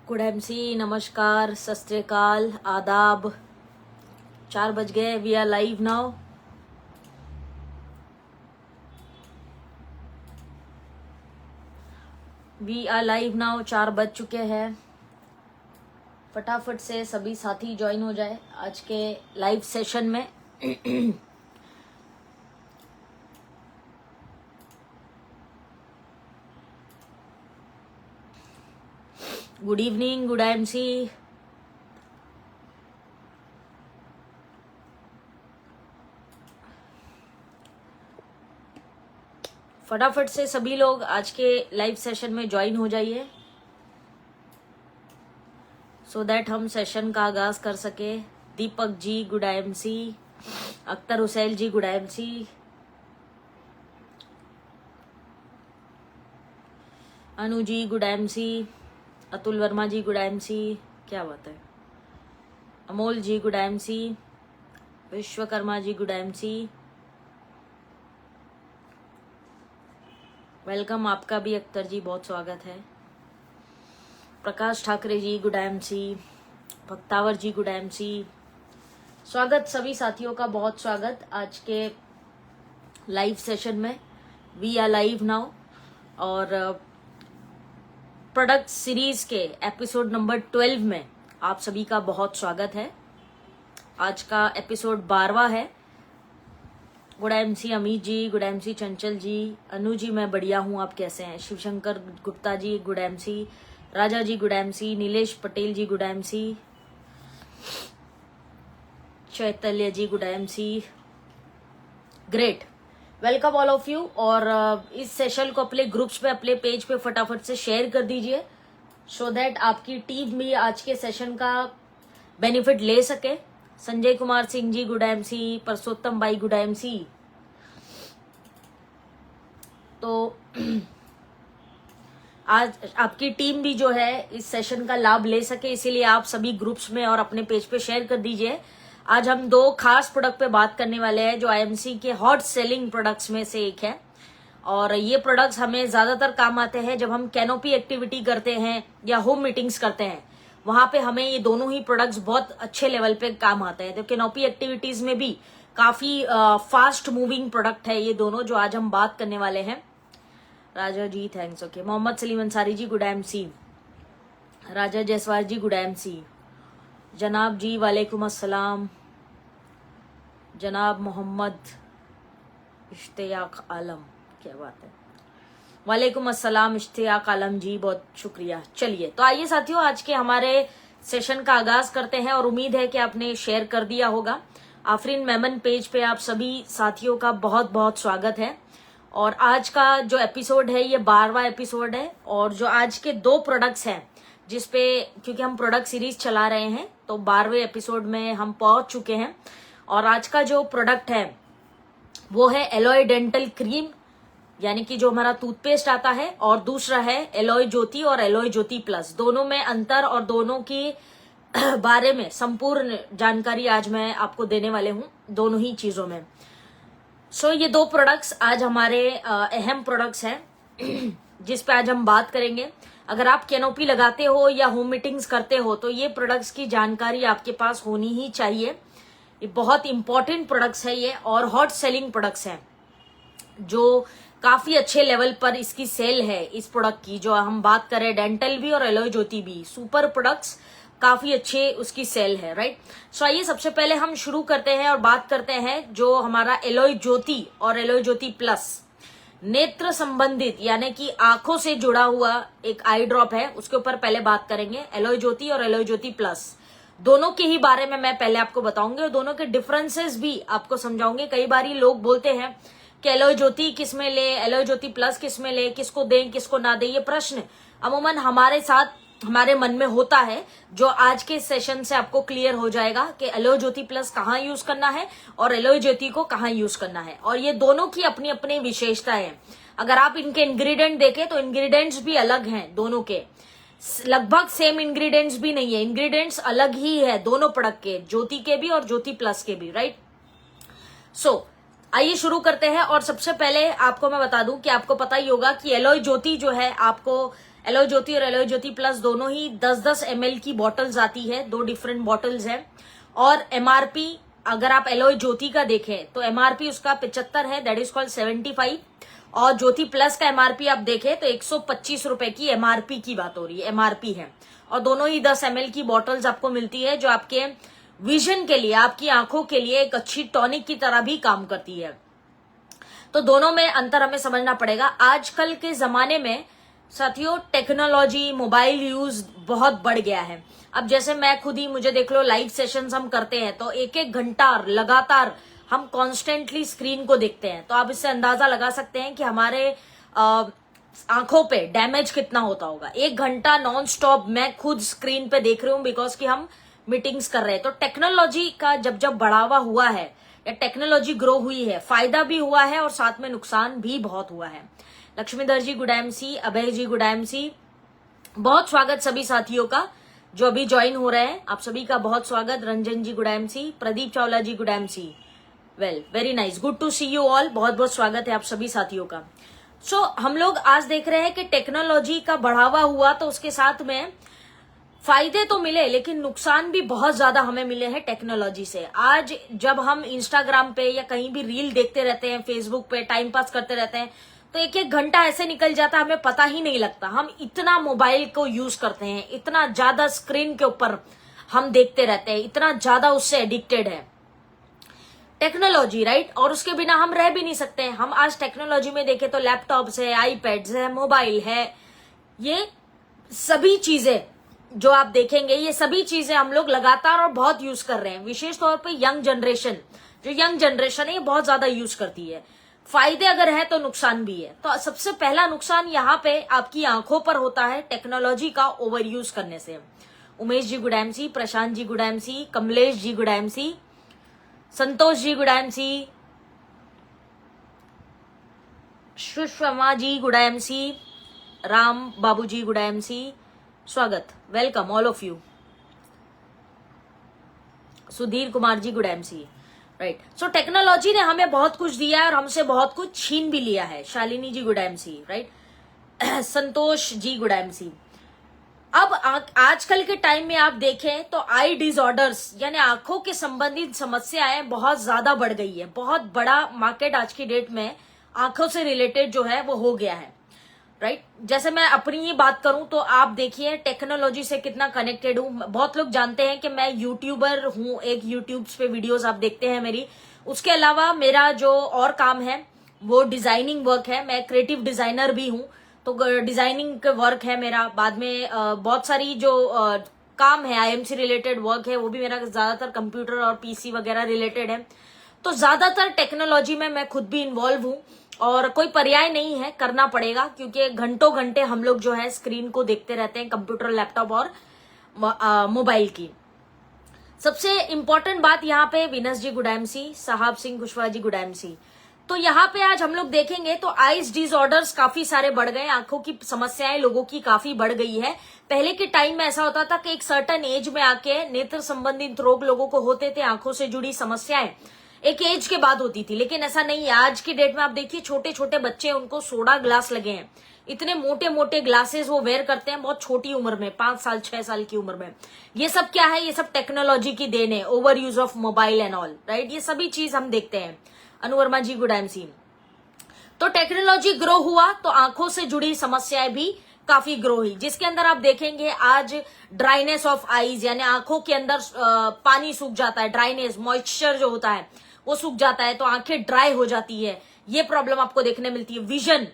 Good MC, नमस्कार, सत श्री अकाल, आदाब। 4 बज गए। We are live now. We are live now. 4 बज चुके हैं। फटाफट से सभी साथी ज्वाइन हो जाए आज के लाइव सेशन में। Good evening, good MC. फटाफट से सभी लोग आज के लाइव सेशन में ज्वाइन हो जाइए सो दैट हम सेशन का आगाज कर सके। दीपक जी गुड एमसी, अख्तर हुसैन जी good MC, Anu ji good MC, Atul Verma जी गुड एमसी, क्या बात है, अमोल जी good MC, Vishwakarma ji good MC, welcome आपका भी अख्तर जी, बहुत स्वागत है। प्रकाश ठाकरे जी गुड एमसी, भक्तावर जी गुड एमसी, स्वागत सभी साथियों का, बहुत स्वागत आज के लाइव सेशन में। वी आर लाइव नाउ और प्रोडक्ट सीरीज के एपिसोड नंबर 12 में आप सभी का बहुत स्वागत है। आज का एपिसोड 12वां है। Good MC Amit ji, good MC चंचल जी, अनु जी मैं बढ़िया हूँ, आप कैसे हैं? Shivshankar Gupta ji good MC, Raja ji good MC, Nilesh Patel ji good MC, Chaitanya ji good MC, great, welcome all of you. और इस सेशन को अपने ग्रुप्स पे, अपने पेज पे फटाफट से शेयर कर दीजिए सो दैट आपकी टीम भी आज के सेशन का बेनिफिट ले सके। संजय कुमार सिंह जी गुड एमसी, परसोत्तम भाई गुड एमसी। तो आज आपकी टीम भी जो है इस सेशन का लाभ ले सके, इसीलिए आप सभी ग्रुप्स में और अपने पेज पे शेयर कर दीजिए। आज हम 2 खास प्रोडक्ट पे बात करने वाले हैं जो आईएमसी के हॉट सेलिंग प्रोडक्ट्स में से एक है। और ये प्रोडक्ट्स हमें ज्यादातर काम आते हैं जब हम कैनोपी एक्टिविटी करते हैं या होम मीटिंग्स करते हैं, वहां पे हमें ये दोनों ही प्रोडक्ट्स बहुत अच्छे लेवल पे काम आते हैं। तो कैनोपी एक्टिविटीज में भी काफी फास्ट मूविंग प्रोडक्ट है ये दोनों जो आज हम बात करने वाले हैं। राजा जी thanks, okay. Mohammad Salim Ansari ji good MC, राजा जयसवाल जी गुड एमसी, जनाब जी वालेकुम अस्सलाम, जनाब मोहम्मद इश्तियाक आलम, क्या बात है, वालेकुम अस्सलाम इश्तियाक आलम जी, बहुत शुक्रिया। चलिए तो आइए साथियों आज के हमारे सेशन का आगाज करते हैं और उम्मीद है कि आपने शेयर कर दिया होगा। आफरीन मेमन पेज पे आप सभी साथियों का बहुत बहुत स्वागत है। और आज का जो एपिसोड है ये 12वां एपिसोड है और जो आज के 2 प्रोडक्ट्स हैं जिसपे, क्योंकि हम प्रोडक्ट सीरीज चला रहे हैं तो 12वें एपिसोड में हम पहुंच चुके हैं। और आज का जो प्रोडक्ट है वो है एलॉय डेंटल क्रीम, यानी कि जो हमारा टूथपेस्ट आता है, और दूसरा है एलॉय ज्योति और एलॉय ज्योति प्लस। दोनों में अंतर और दोनों की बारे में संपूर्ण जानकारी आज मैं आपको देने वाले हूं, दोनों ही चीजों में। सो ये 2 प्रोडक्ट्स आज हमारे अहम प्रोडक्ट्स हैं जिस पे आज हम बात करेंगे। अगर आप कैनोपी लगाते हो या होम मीटिंग्स करते हो तो ये प्रोडक्ट्स की जानकारी आपके पास होनी ही चाहिए। ये बहुत इंपॉर्टेंट प्रोडक्ट्स है ये, और हॉट सेलिंग प्रोडक्ट्स हैं जो काफी अच्छे लेवल पर इसकी सेल है। इस प्रोडक्ट की जो हम बात करें, डेंटल भी और एलॉय ज्योति भी, सुपर प्रोडक्ट्स, काफी अच्छे उसकी सेल है, राइट। सो आइए सबसे पहले हम शुरू करते हैं और बात करते हैं जो हमारा एलॉय ज्योति और एलॉय ज्योति प्लस नेत्र संबंधित यानी कि आंखों से जुड़ा हुआ एक आई ड्रॉप है, उसके ऊपर पहले बात करेंगे। एलॉय ज्योति और एलॉय ज्योति प्लस दोनों के ही बारे में मैं पहले आपको बताऊंगी और दोनों के डिफरेंसेस भी आपको समझाऊंगे। कई बार लोग बोलते हैं कि एलॉय ज्योति किस में ले, एलॉय ज्योति प्लस किस में ले, किसको दें किसको ना दें, ये प्रश्न अमूमन हमारे साथ हमारे मन में होता है, जो आज के सेशन से आपको क्लियर हो जाएगा कि एलॉय ज्योति प्लस कहाँ यूज करना है और एलॉय ज्योति को कहाँ यूज करना है। और ये दोनों की अपनी अपनी विशेषताएं हैं। अगर आप इनके इंग्रेडिएंट देखें तो इंग्रेडिएंट्स भी अलग हैं, दोनों के लगभग सेम इंग्रेडिएंट्स भी नहीं है, इंग्रेडिएंट्स अलग ही है दोनों प्रोडक्ट के, ज्योति के भी और ज्योति प्लस के भी, राइट। सो आइए शुरू करते हैं। और सबसे पहले आपको मैं बता दूं कि आपको पता ही होगा कि एलॉय ज्योति जो है, आपको एलोय ज्योति और एलोय ज्योति प्लस दोनों ही 10-10 ml की बॉटल्स आती है, 2 डिफरेंट बॉटल्स है। और एमआरपी अगर आप एलोय ज्योति का देखें तो एमआरपी उसका 75 है, दैट इज कॉल्ड 75। और ज्योति प्लस का एमआरपी आप देखें तो 125 रुपए की एमआरपी की बात हो रही है, एमआरपी है। और दोनों ही 10 ml की बॉटल्स आपको मिलती है, जो आपके विजन के लिए, आपकी आंखों के लिए एक अच्छी टॉनिक की तरह भी काम करती है। तो दोनों में अंतर हमें समझना पड़ेगा। आजकल के जमाने में साथियों टेक्नोलॉजी, मोबाइल यूज बहुत बढ़ गया है। अब जैसे मैं खुद ही, मुझे देख लो, लाइव सेशंस हम करते हैं तो 1-1 घंटा लगातार हम कॉन्स्टेंटली स्क्रीन को देखते हैं। तो आप इससे अंदाजा लगा सकते हैं कि हमारे आंखों पे डैमेज कितना होता होगा। 1 घंटा नॉन स्टॉप मैं खुद स्क्रीन पे देख रही हूँ, बिकॉज कि हम मीटिंग्स कर रहे हैं। तो टेक्नोलॉजी का जब जब बढ़ावा हुआ है या टेक्नोलॉजी ग्रो हुई है, फायदा भी हुआ है और साथ में नुकसान भी बहुत हुआ है। लक्ष्मीधर जी गुड एमसी, अभय जी गुड एमसी, बहुत स्वागत सभी साथियों का जो अभी ज्वाइन हो रहे हैं, आप सभी का बहुत स्वागत। Ranjan ji good MC, Pradeep Chawla ji good MC, well very nice, good to see you all, बहुत बहुत स्वागत है आप सभी साथियों का। सो हम लोग आज देख रहे हैं कि टेक्नोलॉजी का बढ़ावा हुआ तो उसके साथ में फायदे तो मिले लेकिन नुकसान भी बहुत ज्यादा हमें मिले हैं टेक्नोलॉजी से। आज जब हम इंस्टाग्राम पे या कहीं भी रील देखते रहते हैं, फेसबुक पे टाइम पास करते रहते हैं, तो 1-1 घंटा ऐसे निकल जाता है, हमें पता ही नहीं लगता। हम इतना मोबाइल को यूज करते हैं, इतना ज्यादा स्क्रीन के ऊपर हम देखते रहते हैं, इतना ज्यादा उससे एडिक्टेड है टेक्नोलॉजी, राइट। और उसके बिना हम रह भी नहीं सकते। हम आज टेक्नोलॉजी में देखें तो लैपटॉप्स है, आईपैड्स है, मोबाइल है, ये सभी चीजें जो आप देखेंगे, ये सभी चीजें हम लोग लगातार और बहुत यूज कर रहे हैं। विशेष तौर पे यंग जनरेशन, जो यंग जनरेशन है, ये बहुत ज्यादा यूज करती है। फायदे अगर है तो नुकसान भी है। तो सबसे पहला नुकसान यहाँ पे आपकी आंखों पर होता है टेक्नोलॉजी का ओवर यूज करने से। Umesh ji good MC, Prashant ji good MC, Kamlesh ji good MC, Santosh ji good MC, Sushma ji good MC, Ram Babu ji good MC, स्वागत, welcome all of you. Sudhir Kumar ji good MC, right. So technology ने हमें बहुत कुछ दिया है और हमसे बहुत कुछ छीन भी लिया है। शालिनी जी गुड एमसी, राइट। संतोष जी गुड एमसी। अब आजकल के टाइम में आप देखें तो आई डिसऑर्डर्स यानी आंखों के संबंधित समस्याएं बहुत ज्यादा बढ़ गई है। बहुत बड़ा मार्केट आज की डेट में आंखों से रिलेटेड जो है वो हो गया है, राइट। जैसे मैं अपनी ही बात करूं तो आप देखिए टेक्नोलॉजी से कितना कनेक्टेड हूं। बहुत लोग जानते हैं कि मैं यूट्यूबर हूं, एक यूट्यूब पे वीडियोस आप देखते हैं मेरी। उसके अलावा मेरा जो और काम है वो डिजाइनिंग वर्क है। मैं क्रिएटिव डिजाइनर भी हूं, तो डिजाइनिंग का वर्क है मेरा। बाद में बहुत सारी जो काम है आईएमसी रिलेटेड वर्क है, वो भी मेरा ज्यादातर कंप्यूटर और पीसी वगैरह रिलेटेड है। तो ज्यादातर टेक्नोलॉजी में मैं खुद भी इन्वॉल्व हूं और कोई पर्याय नहीं है, करना पड़ेगा, क्योंकि घंटों घंटे हम लोग जो है स्क्रीन को देखते रहते हैं, कंप्यूटर, लैपटॉप और मोबाइल की। सबसे इंपॉर्टेंट बात यहाँ पे, विनस जी गुड एमसी, साहब सिंह कुशवाहा जी गुड एमसी। तो यहाँ पे आज हम लोग देखेंगे तो आईज डिसऑर्डर्स काफी सारे बढ़ गए, आंखों की समस्याएं लोगों की काफी बढ़ गई है। पहले के टाइम में ऐसा होता था कि एक सर्टन एज में आके नेत्र संबंधित रोग लोगों को होते थे, आंखों से जुड़ी समस्याएं एक एज के बाद होती थी, लेकिन ऐसा नहीं है। आज की डेट में आप देखिए छोटे छोटे बच्चे, उनको सोडा ग्लास लगे हैं, इतने मोटे मोटे ग्लासेस वो वेयर करते हैं बहुत छोटी उम्र में, 5 साल 6 साल की उम्र में। ये सब क्या है? ये सब टेक्नोलॉजी की देन है, over use of mobile and all, right. ये सभी चीज हम देखते हैं। अनुवर्मा जी गुड एमसी। तो टेक्नोलॉजी ग्रो हुआ तो आंखों से जुड़ी समस्याएं भी काफी ग्रो हुई, जिसके अंदर आप देखेंगे आज ड्राइनेस ऑफ आईज, यानी आंखों के अंदर पानी सूख जाता है, ड्राइनेस, मॉइस्चर जो होता है वो सूख जाता है, तो आंखें ड्राई हो जाती है। ये प्रॉब्लम आपको देखने मिलती है। विजन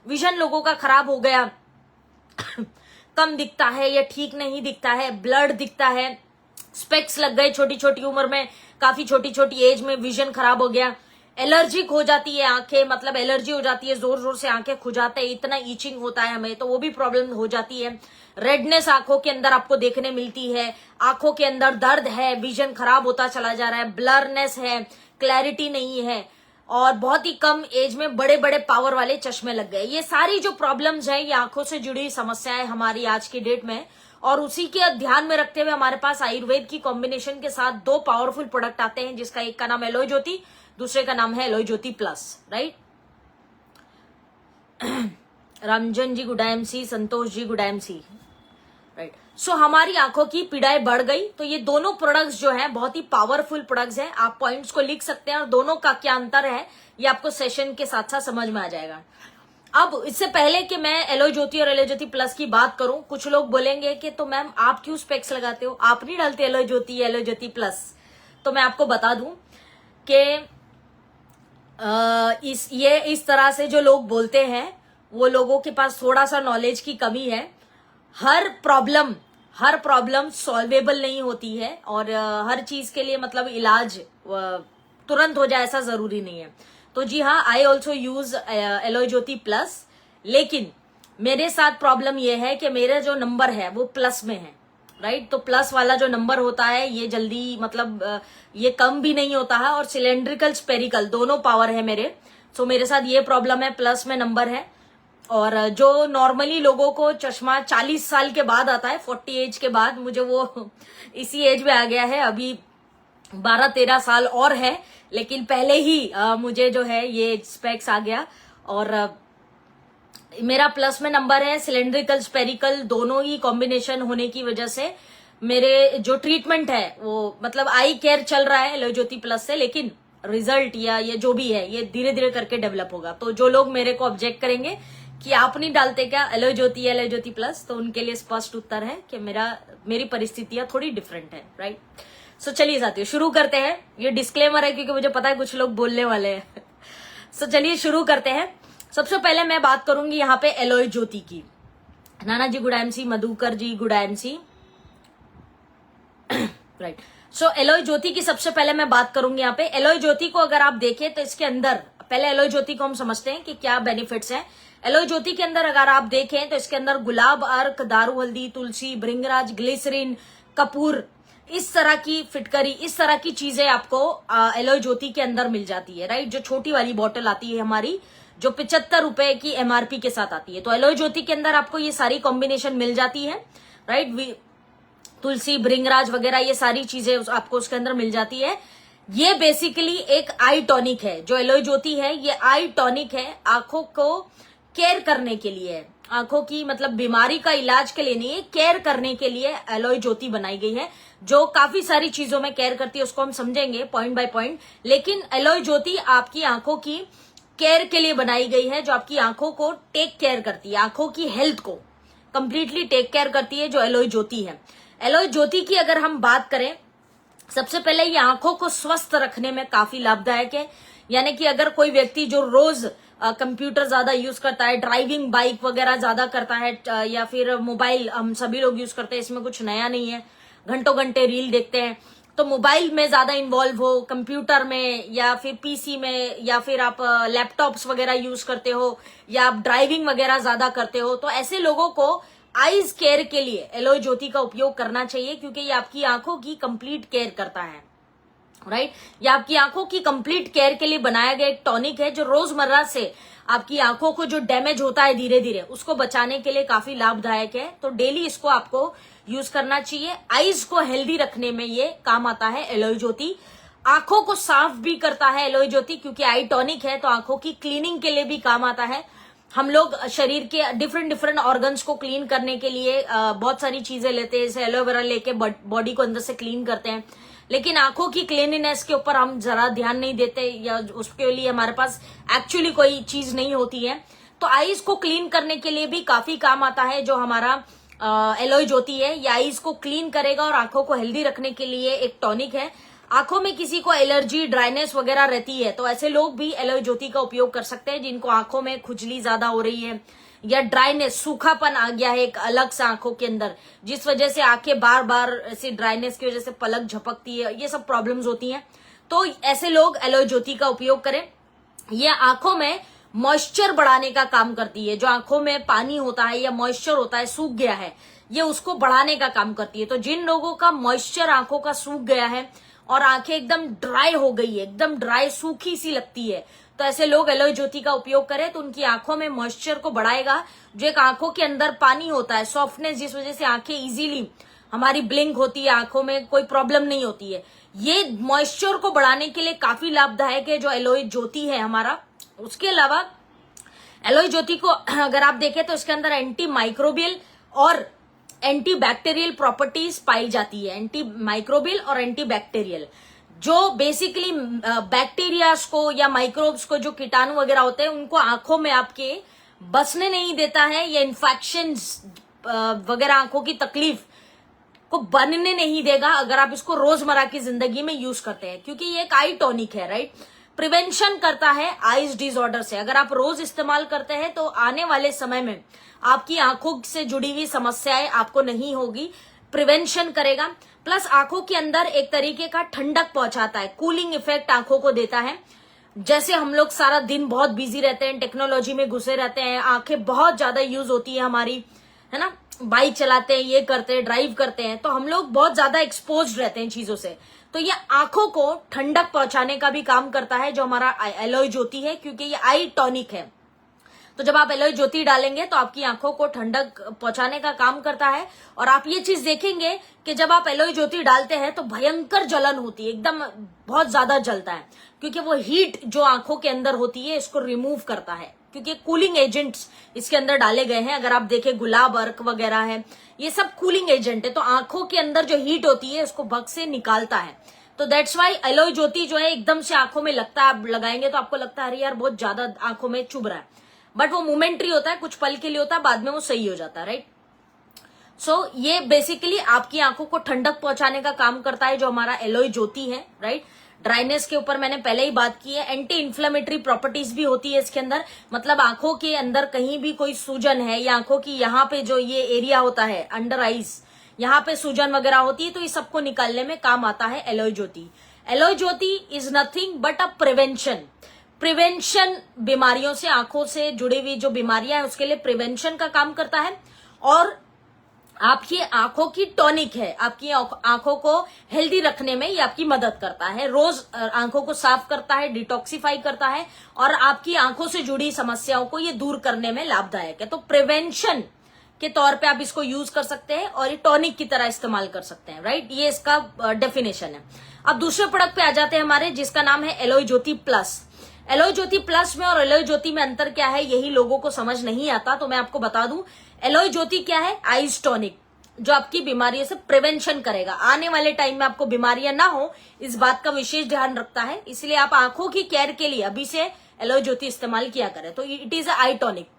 विजन लोगों का खराब हो गया, कम दिखता है या ठीक नहीं दिखता है, ब्लड दिखता है, स्पेक्स लग गए छोटी छोटी उम्र में, काफी छोटी छोटी एज में विजन खराब हो गया। एलर्जिक हो जाती है आंखें, मतलब एलर्जी हो जाती है, जोर जोर से आंखें खुजाते हैं, इतना ईचिंग होता है हमें, तो वो भी प्रॉब्लम हो जाती है। रेडनेस आंखों के अंदर आपको देखने मिलती है, आंखों के अंदर दर्द है, विजन खराब होता चला जा रहा है, ब्लरनेस है, क्लैरिटी नहीं है, और बहुत ही कम एज में बड़े बड़े पावर वाले चश्मे लग गए। ये सारी जो प्रॉब्लम्स है, ये आंखों से जुड़ी समस्याएं हमारी आज की डेट में, और उसी के ध्यान में रखते हुए हमारे पास आयुर्वेद की कॉम्बिनेशन के साथ 2 पावरफुल प्रोडक्ट आते हैं, जिसका एक का नाम है एलोय ज्योति, दूसरे का नाम है alloy Jyoti plus, right. Ranjan ji good MC, संतोष जी गुड MC, राइट। सो हमारी आंखों की पीड़ाएं बढ़ गई। तो ये दोनों प्रोडक्ट्स जो हैं बहुत ही पावरफुल प्रोडक्ट्स हैं। आप पॉइंट्स को लिख सकते हैं और दोनों का क्या अंतर है ये आपको सेशन के साथ साथ समझ में आ जाएगा। अब इससे पहले कि मैं एलो ज्योति और एलो ज्योति प्लस की बात करूं, कुछ लोग बोलेंगे कि तो मैम आप क्यों स्पेक्स लगाते हो, आप नहीं डालते एलो ज्योति प्लस। तो मैं आपको बता दूं कि इस तरह से जो लोग बोलते हैं वो लोगों के पास थोड़ा सा नॉलेज की कमी है। हर प्रॉब्लम सॉल्वेबल नहीं होती है और हर चीज के लिए मतलब इलाज तुरंत हो जाए ऐसा जरूरी नहीं है। तो जी हाँ, I also use aloe Jyoti plus, लेकिन मेरे साथ प्रॉब्लम ये है कि मेरा जो नंबर है वो प्लस में है, राइट। तो प्लस वाला जो नंबर होता है ये जल्दी मतलब ये कम भी नहीं होता है और सिलेंड्रिकल स्पेरिकल दोनों पावर है मेरे। सो मेरे साथ ये प्रॉब्लम है, प्लस में नंबर है। और जो नॉर्मली लोगों को चश्मा 40 साल के बाद आता है, 40 एज के बाद, मुझे वो इसी एज में आ गया है। अभी 12-13 साल और है, लेकिन पहले ही मुझे जो है ये स्पेक्स आ गया। और मेरा प्लस में नंबर है, सिलेंड्रिकल स्पेरिकल दोनों ही कॉम्बिनेशन होने की वजह से मेरे जो ट्रीटमेंट है वो मतलब आई केयर चल रहा है एलो ज्योति प्लस से, लेकिन रिजल्ट या ये जो भी है ये धीरे धीरे करके डेवलप होगा। तो जो लोग मेरे को ऑब्जेक्ट करेंगे कि आप नहीं डालते क्या एलो ज्योति प्लस, तो उनके लिए स्पष्ट उत्तर है कि मेरी परिस्थितियां थोड़ी डिफरेंट है, राइट। सो चलिए साथियों शुरू करते हैं। ये डिस्क्लेमर है क्योंकि मुझे पता है कुछ लोग बोलने वाले हैं। सो चलिए शुरू करते हैं। सबसे पहले मैं बात करूंगी यहाँ पे एलो ज्योति की। नाना जी good MC, Madhukar ji good MC, right. सो एलो ज्योति की सबसे पहले मैं बात करूंगी यहाँ पे। एलो ज्योति को अगर आप देखें तो इसके अंदर पहले एलो ज्योति को हम समझते हैं कि क्या बेनिफिट्स हैं। एलो ज्योति के अंदर अगर आप देखें तो इसके अंदर गुलाब, अर्क, दारू हल्दी, तुलसी, भृंगराज, ग्लिसरीन, कपूर, इस तरह की फिटकरी, इस तरह की चीजें आपको एलो ज्योति के अंदर मिल जाती है, राइट। जो छोटी वाली बॉटल आती है हमारी, जो 75 रुपए की MRP के साथ आती है, तो एलो ज्योति के अंदर आपको ये सारी कॉम्बिनेशन मिल जाती है, राइट। तुलसी, भृंगराज वगैरह ये सारी चीजें आपको उसके अंदर मिल जाती है। ये बेसिकली एक आई टॉनिक है। जो एलो ज्योति है ये आई टॉनिक है, आंखों को केयर करने के लिए है। आंखों की मतलब बीमारी का इलाज के लिए नहीं है, केयर करने के लिए एलो ज्योति बनाई गई है, जो काफी सारी चीजों में केयर करती है, उसको हम समझेंगे पॉइंट बाय पॉइंट। लेकिन एलो ज्योति आपकी आंखों की केयर के लिए बनाई गई है, जो आपकी आंखों को टेक केयर करती है, आंखों की हेल्थ को कंप्लीटली टेक केयर करती है, जो एलो ज्योति है। एलो ज्योति की अगर हम बात करें, सबसे पहले ये आंखों को स्वस्थ रखने में काफी लाभदायक है। यानी कि अगर कोई व्यक्ति जो रोज कंप्यूटर ज्यादा यूज करता है, ड्राइविंग बाइक वगैरह ज्यादा करता है, या फिर मोबाइल हम सभी लोग यूज करते हैं, इसमें कुछ नया नहीं है, घंटों घंटे रील देखते हैं, तो मोबाइल में ज्यादा इन्वॉल्व हो, कंप्यूटर में या फिर PC में, या फिर आप लैपटॉप्स वगैरह यूज करते हो, या आप ड्राइविंग वगैरह ज्यादा करते हो, तो ऐसे लोगों को आईज केयर के लिए एलो ज्योति का उपयोग करना चाहिए, क्योंकि ये आपकी आंखों की कंप्लीट केयर करता है, राइट। ये आपकी आंखों की कंप्लीट केयर के लिए बनाया गया एक टॉनिक है, जो रोजमर्रा से आपकी आंखों को जो डैमेज होता है धीरे धीरे उसको बचाने के लिए काफी लाभदायक है। तो डेली इसको आपको यूज करना चाहिए। आईज को हेल्दी रखने में ये काम आता है एलो ज्योति। आंखों को साफ भी करता है एलो ज्योति, क्योंकि आई टॉनिक है, तो आंखों की क्लीनिंग के लिए भी काम आता है। हम लोग शरीर के डिफरेंट ऑर्गन्स को क्लीन करने के लिए बहुत सारी चीजें लेते हैं, जैसे एलोवेरा लेके बॉडी को अंदर से क्लीन करते हैं, लेकिन आंखों की क्लीनिनेस के ऊपर हम जरा ध्यान नहीं देते, या उसके लिए हमारे पास एक्चुअली कोई चीज नहीं होती है। तो आईज को क्लीन करने के लिए भी काफी काम आता है जो हमारा एलो ज्योति है। ये आईज को क्लीन करेगा और आंखों को हेल्दी रखने के लिए एक टॉनिक है। आंखों में किसी को एलर्जी, ड्राइनेस वगैरह रहती है, तो ऐसे लोग भी एलो ज्योति का उपयोग कर सकते हैं, जिनको आंखों में खुजली ज्यादा हो रही है या ड्राइनेस, सूखापन आ गया है एक अलग से आंखों के अंदर, जिस वजह से आंखें बार बार ऐसी ड्राइनेस की वजह से पलक झपकती है, ये सब प्रॉब्लम्स होती हैं। तो ऐसे लोग एलो ज्योति का उपयोग करें। ये आंखों में मॉइस्चर बढ़ाने का काम करती है। जो आंखों में पानी होता है या मॉइस्चर होता है, सूख गया है, ये उसको बढ़ाने का काम करती है। तो जिन लोगों का मॉइस्चर आंखों का सूख गया है और आंखें एकदम ड्राई हो गई है, एकदम ड्राई सूखी सी लगती है, तो ऐसे लोग एलो ज्योति का उपयोग करें तो उनकी आंखों में मॉइस्चर को बढ़ाएगा। जो एक आंखों के अंदर पानी होता है, सॉफ्टनेस, जिस वजह से आंखें इजीली हमारी ब्लिंक होती है, आंखों में कोई प्रॉब्लम नहीं होती है, ये मॉइस्चर को बढ़ाने के लिए काफी लाभदायक है जो एलो ज्योति है हमारा। उसके अलावा एलोय ज्योति को अगर आप देखें तो इसके अंदर एंटी माइक्रोबियल और एंटी बैक्टीरियल प्रॉपर्टीज पाई जाती है। एंटी माइक्रोबियल और एंटी बैक्टीरियल, जो बेसिकली बैक्टीरियाज को या माइक्रोब्स को, जो कीटाणु वगैरह होते हैं, उनको आंखों में आपके बसने नहीं देता है, या इन्फेक्शंस वगैरह आंखों की तकलीफ को बनने नहीं देगा अगर आप इसको रोजमर्रा की जिंदगी में यूज करते हैं, क्योंकि ये एक आई टॉनिक है, राइट। प्रिवेंशन करता है आईज डिसऑर्डर से। अगर आप रोज इस्तेमाल करते हैं तो आने वाले समय में आपकी आंखों से जुड़ी हुई समस्याएं आपको नहीं होगी, प्रिवेंशन करेगा। प्लस आंखों के अंदर एक तरीके का ठंडक पहुंचाता है, कूलिंग इफेक्ट आंखों को देता है। जैसे हम लोग सारा दिन बहुत बिजी रहते हैं, टेक्नोलॉजी में घुसे रहते हैं, आंखें बहुत ज्यादा यूज होती है हमारी, है ना, बाइक चलाते हैं, ये करते हैं, ड्राइव करते हैं, तो हम लोग बहुत ज्यादा एक्सपोज रहते हैं चीजों से। तो ये आंखों को ठंडक पहुंचाने का भी काम करता है, जो हमारा एलोय ज्योति है, क्योंकि ये आई टॉनिक है। तो जब आप एलोय ज्योति डालेंगे तो आपकी आंखों को ठंडक पहुंचाने का काम करता है। और आप ये चीज देखेंगे कि जब आप एलोय ज्योति डालते हैं तो भयंकर जलन होती है, एकदम बहुत ज्यादा जलता है, क्योंकि वो हीट जो आंखों के अंदर होती है इसको रिमूव करता है, क्योंकि कूलिंग एजेंट्स इसके अंदर डाले गए हैं। अगर आप देखें गुलाब अर्क वगैरह है, ये सब कूलिंग एजेंट है, तो आंखों के अंदर जो हीट होती है उसको भग से निकालता है। तो दैट्स वाई एलोय ज्योति जो है एकदम से आंखों में लगता है, आप लगाएंगे तो आपको लगता है अरे यार बहुत ज्यादा आंखों में चुभ रहा है, बट वो मोमेंट्री होता है, कुछ पल के लिए होता है, बाद में वो सही हो जाता है, राइट। सो ये बेसिकली आपकी आंखों को ठंडक पहुंचाने का काम करता है, जो हमारा एलोय ज्योति है, राइट। ड्राइनेस के ऊपर मैंने पहले ही बात की है। एंटी इन्फ्लेमेटरी प्रॉपर्टीज भी होती है इसके अंदर, मतलब आंखों के अंदर कहीं भी कोई सूजन है, या आंखों की यहाँ पे जो ये एरिया होता है अंडर आईज, यहाँ पे सूजन वगैरह होती है, तो इस सबको निकालने में काम आता है alloy Jyoti. Alloy Jyoti is nothing but a prevention बीमारियों से, आंखों से जुड़ी हुई जो बीमारियां हैं उसके लिए प्रिवेंशन का काम करता है। और आपकी आंखों की टॉनिक है, आपकी आंखों को हेल्दी रखने में ये आपकी मदद करता है, रोज आंखों को साफ करता है, डिटॉक्सिफाई करता है, और आपकी आंखों से जुड़ी समस्याओं को ये दूर करने में लाभदायक है। तो प्रिवेंशन के तौर पे आप इसको यूज कर सकते हैं और ये टॉनिक की तरह इस्तेमाल कर सकते हैं, राइट। ये इसका डेफिनेशन है। अब दूसरे प्रोडक्ट पे आ जाते हैं हमारे, जिसका नाम है alloy Jyoti plus. Alloy Jyoti plus में और एलोय ज्योति में अंतर क्या है, यही लोगों को समझ नहीं आता, तो मैं आपको बता दूं। एलोय ज्योति क्या है, आईज टॉनिक, जो आपकी बीमारियों से प्रिवेंशन करेगा, आने वाले टाइम में आपको बीमारियां ना हो इस बात का विशेष ध्यान रखता है, इसलिए आप आंखों की केयर के लिए अभी से एलोय ज्योति इस्तेमाल किया करें। तो it is a I tonic.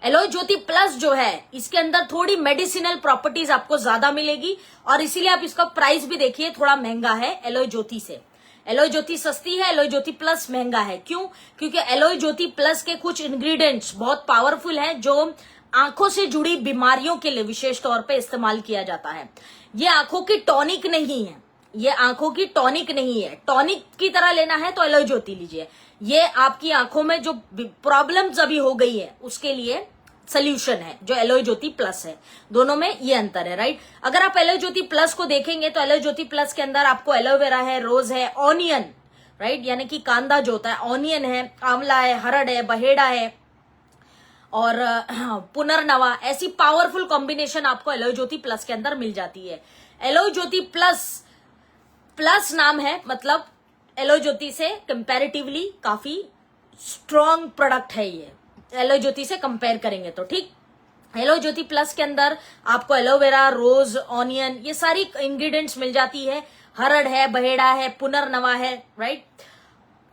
Alloy Jyoti plus जो है, इसके अंदर थोड़ी मेडिसिनल प्रॉपर्टीज आपको ज्यादा मिलेगी, और इसीलिए आप इसका प्राइस भी देखिए थोड़ा महंगा है एलोय ज्योति से। एलोय ज्योति सस्ती है, एलोय ज्योति प्लस महंगा है। क्यों? क्योंकि एलोय ज्योति प्लस के कुछ इंग्रेडिएंट्स बहुत पावरफुल हैं, जो आंखों से जुड़ी बीमारियों के लिए विशेष तौर पे इस्तेमाल किया जाता है। ये आंखों की टॉनिक नहीं है, ये आंखों की टॉनिक नहीं है। टॉनिक की तरह लेना है तो एलोय ज्योति लीजिए। ये आपकी आंखों में जो प्रॉब्लम्स अभी हो गई है उसके लिए सोल्यूशन है, जो एलोय ज्योति प्लस है। दोनों में ये अंतर है, राइट। अगर आप एलोय ज्योति प्लस को देखेंगे तो एलोय ज्योति प्लस के अंदर आपको एलोवेरा है, रोज है, ऑनियन, राइट, यानी कि कांदा जो होता है, ऑनियन है, आंवला है, हरड़ है, बहेड़ा है, और पुनर्नवा, ऐसी पावरफुल कॉम्बिनेशन आपको एलोय ज्योति प्लस के अंदर मिल जाती है। एलोय ज्योति प्लस नाम है, मतलब एलोय ज्योति से कंपैरेटिवली काफी स्ट्रॉन्ग प्रोडक्ट है ये, एलोय ज्योति से कंपेयर करेंगे तो, ठीक। एलोय ज्योति प्लस के अंदर आपको एलोवेरा, रोज, ऑनियन, ये सारी इंग्रेडिएंट्स मिल जाती है, हरड़ है, बहेड़ा है, पुनर्नवा है, राइट।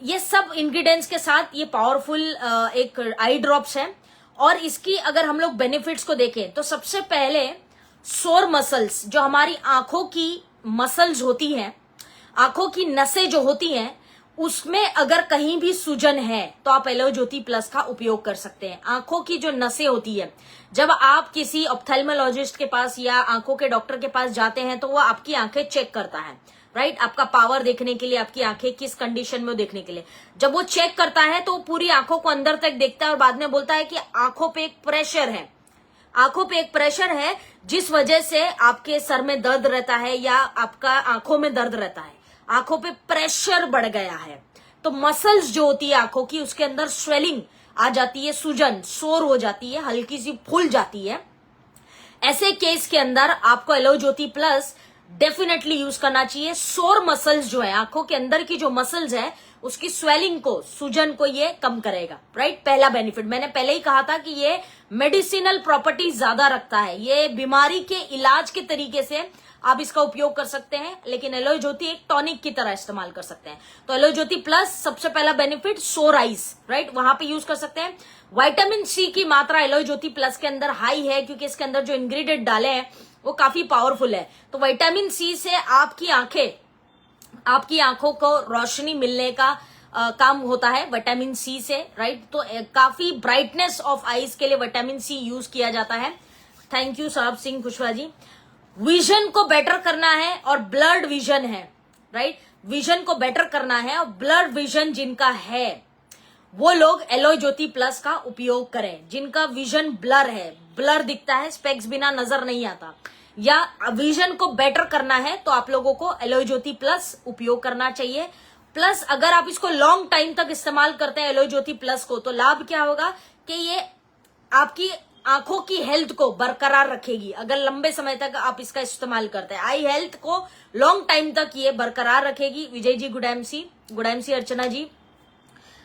ये सब इंग्रेडिएंट्स के साथ ये पावरफुल एक आई ड्रॉप्स है। और इसकी अगर हम लोग बेनिफिट्स को देखें तो सबसे पहले सोर मसल्स, जो हमारी आंखों की मसल्स होती हैं, आंखों की नसें जो होती हैं, उसमें अगर कहीं भी सूजन है तो आप एलोय ज्योति प्लस का उपयोग कर सकते हैं। आंखों की जो नसें होती है, जब आप किसी ऑप्थेल्मोलॉजिस्ट के पास या आंखों के डॉक्टर के पास जाते हैं तो वो आपकी आंखें चेक करता है, राइट, आपका पावर देखने के लिए, आपकी आंखें किस कंडीशन में देखने के लिए। जब वो चेक करता है तो पूरी आंखों को अंदर तक देखता है और बाद में बोलता है कि आंखों पे एक प्रेशर है, आंखों पे एक प्रेशर है, जिस वजह से आपके सर में दर्द रहता है या आपका आंखों में दर्द रहता है, आंखों पे प्रेशर बढ़ गया है। तो मसल्स जो होती है आंखों की, उसके अंदर स्वेलिंग आ जाती है, सूजन, सोर हो जाती है, हल्की सी फूल जाती है। ऐसे केस के अंदर आपको alloy Jyoti plus definitely use करना चाहिए। सोर मसल्स जो है, आंखों के अंदर की जो मसल्स है उसकी स्वेलिंग को, सूजन को ये कम करेगा, राइट। पहला बेनिफिट मैंने पहले ही कहा था कि ये मेडिसिनल प्रॉपर्टीज ज्यादा रखता है, ये बीमारी के इलाज के तरीके से आप इसका उपयोग कर सकते हैं, लेकिन एलोय ज्योति एक टॉनिक की तरह इस्तेमाल कर सकते हैं। तो एलोय ज्योति प्लस सबसे पहला बेनिफिट सोर आइज, राइट, वहां पे यूज कर सकते हैं। विटामिन सी की मात्रा एलोय ज्योति प्लस के अंदर हाई है, क्योंकि इसके अंदर जो इंग्रेडिएंट डाले हैं वो काफी पावरफुल है। तो विटामिन सी से आपकी आंखों को रोशनी मिलने का काम होता है विटामिन सी से, राइट। तो काफी ब्राइटनेस ऑफ आईज के लिए विटामिन सी यूज किया जाता है। थैंक यू साहब सिंह कुशवाहा जी। विजन को बेटर करना है और ब्लड विजन है, राइट, विजन को बेटर करना है और ब्लड विजन जिनका है वो लोग एलोय ज्योति प्लस का उपयोग करें। जिनका विजन ब्लर है, ब्लर दिखता है, स्पेक्स बिना नजर नहीं आता, या विजन को बेटर करना है तो आप लोगों को एलोय ज्योति प्लस उपयोग करना चाहिए। प्लस अगर आप इसको लॉन्ग टाइम तक इस्तेमाल करते हैं एलोय ज्योति प्लस को, तो लाभ क्या होगा कि ये आपकी आंखों की हेल्थ को बरकरार रखेगी। अगर लंबे समय तक आप इसका इस्तेमाल करते हैं, आई हेल्थ को लॉन्ग टाइम तक ये बरकरार रखेगी। विजय जी गुड एमसी अर्चना जी,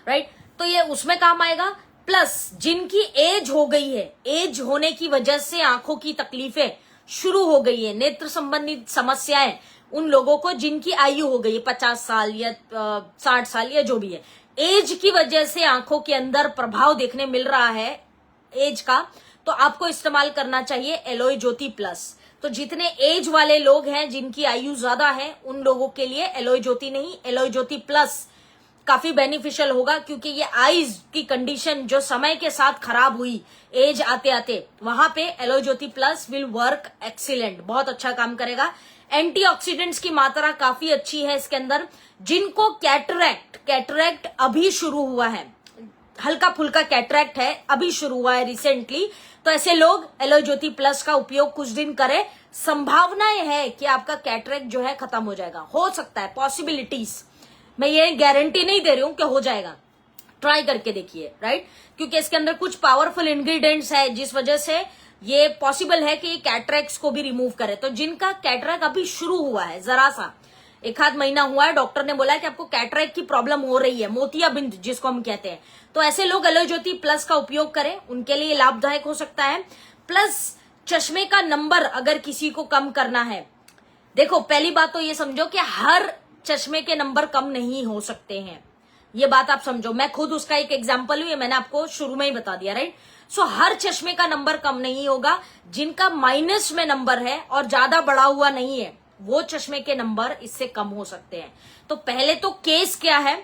राइट, तो ये उसमें काम आएगा। प्लस जिनकी एज हो गई है, एज होने की वजह से आंखों की तकलीफें शुरू हो गई है, नेत्र संबंधित समस्याएं, उन लोगों को जिनकी आयु हो गई है 50 साल या 60 साल या जो भी है, एज की वजह से आंखों के अंदर प्रभाव देखने मिल रहा है एज का, तो आपको इस्तेमाल करना चाहिए एलोय ज्योति प्लस। तो जितने एज वाले लोग हैं, जिनकी आयु ज्यादा है, उन लोगों के लिए एलोय ज्योति नहीं, एलोय ज्योति प्लस काफी बेनिफिशियल होगा, क्योंकि ये आईज की कंडीशन जो समय के साथ खराब हुई एज आते आते, वहां पे alloy Jyoti plus will work excellent, बहुत अच्छा काम करेगा। एंटीऑक्सीडेंट्स की मात्रा काफी अच्छी है इसके अंदर। जिनको कैटरैक्ट अभी शुरू हुआ है, हल्का फुल्का कैटरैक्ट है, अभी शुरू हुआ है रिसेंटली, तो ऐसे लोग एलोय ज्योति प्लस का उपयोग कुछ दिन करें। संभावनाएं है कि आपका कैटरैक्ट जो है खत्म हो जाएगा, हो सकता है, पॉसिबिलिटीज, मैं ये गारंटी नहीं दे रही हूं कि हो जाएगा, ट्राई करके देखिए, राइट, क्योंकि इसके अंदर कुछ पावरफुल इंग्रेडिएंट्स है जिस वजह से ये पॉसिबल है कि ये कैटरैक्ट्स को भी रिमूव करे। तो जिनका कैटरैक्ट अभी शुरू हुआ है, जरा सा एक आध महीना हुआ है, डॉक्टर ने बोला है कि आपको कैटरैक्ट की प्रॉब्लम हो रही है, मोतियाबिंद जिसको हम कहते हैं, तो ऐसे लोग एलोय ज्योति प्लस का उपयोग करें, उनके लिए लाभदायक हो सकता है। प्लस चश्मे का नंबर अगर किसी को कम करना है, देखो पहली बात तो ये समझो कि हर चश्मे के नंबर कम नहीं हो सकते हैं, ये बात आप समझो। मैं खुद उसका एक एग्जाम्पल हूं, ये मैंने आपको शुरू में ही बता दिया, राइट। सो हर चश्मे का नंबर कम नहीं होगा। जिनका माइनस में नंबर है और ज्यादा बढ़ा हुआ नहीं है, वो चश्मे के नंबर इससे कम हो सकते हैं। तो पहले तो केस क्या है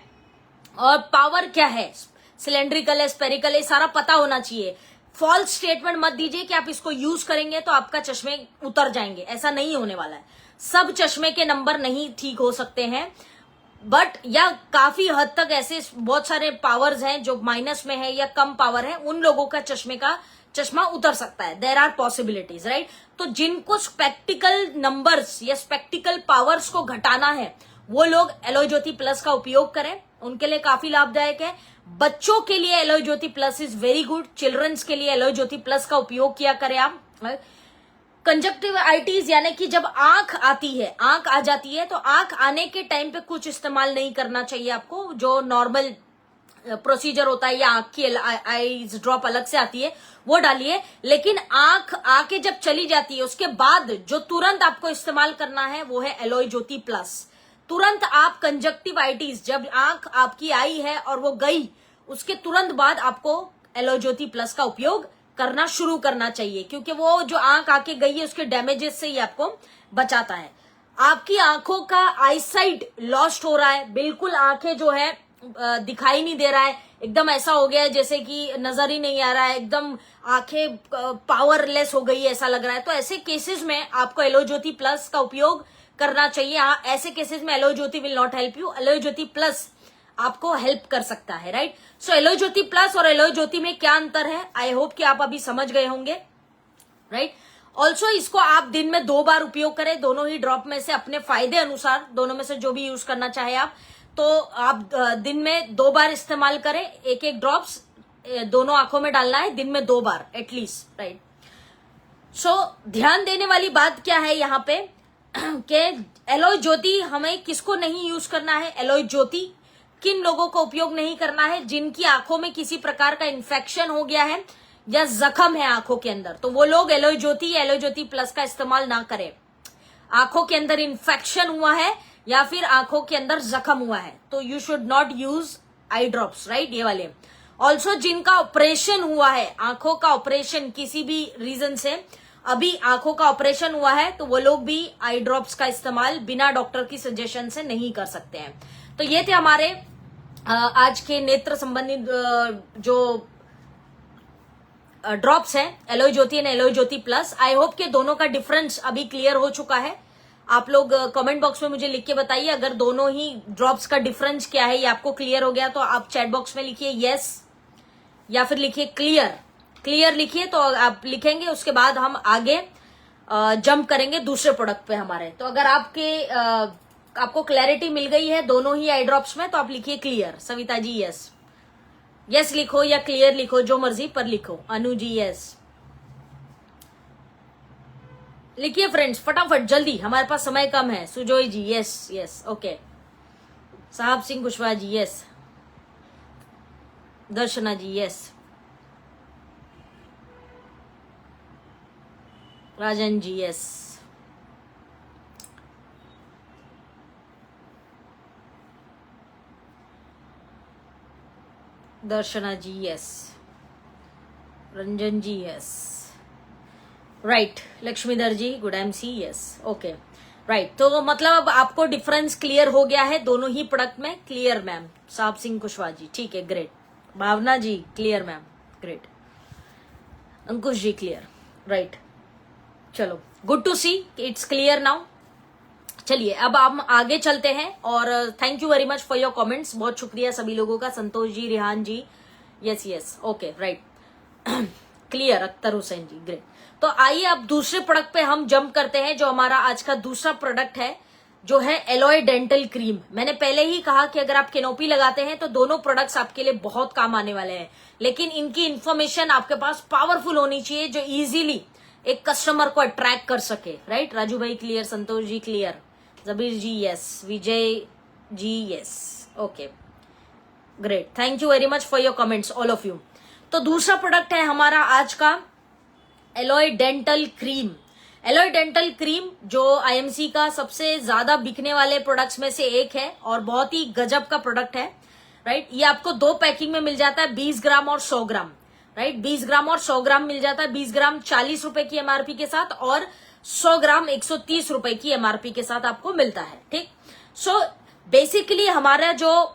और पावर क्या है, सिलेंड्रिकल है, स्पेरिकल है, सारा पता होना चाहिए। फॉल्स स्टेटमेंट मत दीजिए कि आप इसको यूज करेंगे तो आपका चश्मे उतर जाएंगे, ऐसा नहीं होने वाला है। सब चश्मे के नंबर नहीं ठीक हो सकते हैं, बट या काफी हद तक ऐसे बहुत सारे पावर्स हैं जो माइनस में है या कम पावर है, उन लोगों का चश्मा उतर सकता है। There are possibilities, right. तो जिनको स्पेक्टिकल नंबर्स या स्पेक्टिकल पावर्स को घटाना है, वो लोग एलोय ज्योति प्लस का उपयोग करें, उनके लिए काफी लाभदायक है। बच्चों के लिए aloe Jyoti plus is very good, childrens के लिए एलोय ज्योति प्लस का उपयोग किया करें आप। कंजक्टिवाइटिस यानी कि जब आंख आती है, आंख आ जाती है, तो आंख आने के टाइम पे कुछ इस्तेमाल नहीं करना चाहिए आपको, जो नॉर्मल प्रोसीजर होता है, या आंख की आईज ड्रॉप अलग से आती है वो डालिए। लेकिन आंख आके जब चली जाती है उसके बाद जो तुरंत आपको इस्तेमाल करना है वो है एलोय ज्योति प्लस। तुरंत आप कंजक्टिवाइटिस, जब आंख आपकी आई है और वो गई, उसके तुरंत बाद आपको एलोय ज्योति प्लस का उपयोग करना शुरू करना चाहिए, क्योंकि वो जो आंख आके गई है उसके डैमेजेस से ही आपको बचाता है। आपकी आंखों का आईसाइट लॉस्ट हो रहा है, बिल्कुल आंखें जो है दिखाई नहीं दे रहा है, एकदम ऐसा हो गया है जैसे कि नजर ही नहीं आ रहा है, एकदम आंखें पावरलेस हो गई है ऐसा लग रहा है, तो ऐसे केसेस में आपको एलोय ज्योति प्लस का उपयोग करना चाहिए। हाँ, ऐसे केसेस में alloy Jyoti will not help you, alloy Jyoti plus आपको हेल्प कर सकता है, राइट। सो एलोय ज्योति प्लस और एलोय ज्योति में क्या अंतर है, आई होप कि आप अभी समझ गए होंगे, राइट। ऑल्सो इसको आप दिन में 2 बार उपयोग करें, दोनों ही ड्रॉप में से अपने फायदे अनुसार, दोनों में से जो भी यूज करना चाहे आप, तो आप दिन में 2 बार इस्तेमाल करें। एक ड्रॉप्स दोनों आंखों में डालना है दिन में 2 बार एटलीस्ट, राइट। सो ध्यान देने वाली बात क्या है यहाँ पे कि एलॉय ज्योति हमें किसको नहीं यूज करना है, एलॉय ज्योति किन लोगों को उपयोग नहीं करना है, जिनकी आंखों में किसी प्रकार का इन्फेक्शन हो गया है या जख्म है आंखों के अंदर, तो वो लोग एलॉय ज्योति प्लस का इस्तेमाल ना करें। आंखों के अंदर इन्फेक्शन हुआ है या फिर आंखों के अंदर जख्म हुआ है तो you should not use eye drops, right, ये वाले। ऑल्सो जिनका ऑपरेशन हुआ है, आंखों का ऑपरेशन किसी भी रीजन से अभी आंखों का ऑपरेशन हुआ है, तो वो लोग भी आई ड्रॉप्स का इस्तेमाल बिना डॉक्टर की सजेशन से नहीं कर सकते हैं। तो ये थे हमारे आज के नेत्र संबंधित जो ड्रॉप्स हैं, alloy Jyoti and alloy Jyoti plus. I hope के दोनों का डिफरेंस अभी क्लियर हो चुका है। आप लोग कमेंट बॉक्स में मुझे लिख के बताइए अगर दोनों ही ड्रॉप्स का डिफरेंस क्या है ये आपको क्लियर हो गया तो आप चैट बॉक्स में लिखिए यस या फिर लिखिए क्लियर लिखिए, तो आप लिखेंगे उसके बाद हम आगे जंप करेंगे दूसरे प्रोडक्ट पे हमारे। तो अगर आपको क्लैरिटी मिल गई है दोनों ही आई ड्रॉप्स में तो आप लिखिए क्लियर। सविता जी यस लिखो या क्लियर लिखो, जो मर्जी पर लिखो। अनु जी यस लिखिए फ्रेंड्स, फटाफट जल्दी, हमारे पास समय कम है। Sujoy ji yes okay. Sahab Singh Kushwaha ji yes. Darshana ji yes. Rajan ji yes. Darshana ji yes. Ranjan ji yes, right. Laxmidhar ji good MC yes okay right. तो मतलब अब आपको डिफरेंस क्लियर हो गया है दोनों ही प्रोडक्ट में। Clear ma'am. साहब सिंह कुशवाहा जी ठीक है, great. Bhavna ji clear ma'am, great. Ankush ji clear, right. चलो good to see it's clear now. चलिए अब हम आगे चलते हैं और thank you very much for your comments. बहुत शुक्रिया सभी लोगों का। Santosh ji, Rihan ji yes okay right clear. Akhtar Hussain ji great. तो आइए अब दूसरे प्रोडक्ट पे हम जंप करते हैं जो हमारा आज का दूसरा प्रोडक्ट है जो है एलॉय डेंटल क्रीम। मैंने पहले ही कहा कि अगर आप कैनोपी लगाते हैं तो दोनों प्रोडक्ट्स आपके लिए बहुत काम आने वाले हैं, लेकिन इनकी इंफॉर्मेशन आपके पास पावरफुल होनी चाहिए जो इजीली एक कस्टमर को अट्रैक्ट कर सके, राइट। राजू भाई clear, Santosh ji clear, Jabir ji yes, Vijay ji yes okay great. Thank you very much for your comments all of you. तो दूसरा प्रोडक्ट है हमारा आज का aloe dental cream. Aloe dental cream जो आईएमसी का सबसे ज्यादा बिकने वाले प्रोडक्ट्स में से एक है और बहुत ही गजब का प्रोडक्ट है, राइट। ये आपको दो पैकिंग में मिल जाता है, 20 ग्राम और 100 ग्राम, राइट। 20 ग्राम और 100 ग्राम मिल जाता है। 20 ग्राम 40 रुपए की एमआरपी के साथ और 100 ग्राम 130 रुपए की एमआरपी के साथ आपको मिलता है, ठीक। सो बेसिकली हमारा जो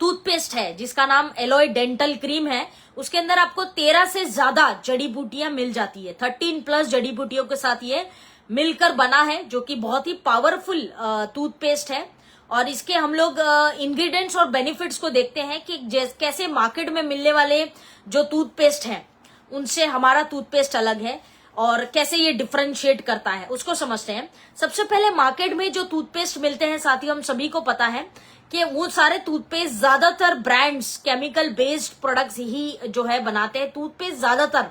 टूथपेस्ट है जिसका नाम एलॉय डेंटल क्रीम है उसके अंदर आपको 13 से ज्यादा जड़ी बूटियां मिल जाती है। 13 प्लस जड़ी बूटियों के साथ ये मिलकर बना है जो कि बहुत ही पावरफुल टूथपेस्ट है। और इसके हम लोग इंग्रेडिएंट्स और बेनिफिट्स को देखते हैं कि कैसे मार्केट में मिलने वाले जो टूथपेस्ट हैं उनसे हमारा टूथपेस्ट अलग है और कैसे ये डिफरेंशिएट करता है उसको समझते हैं। सबसे पहले मार्केट में जो टूथपेस्ट मिलते हैं साथियों हम सभी को पता है कि वो सारे टूथपेस्ट ज्यादातर ब्रांड्स केमिकल बेस्ड प्रोडक्ट्स ही जो है बनाते हैं। टूथपेस्ट ज्यादातर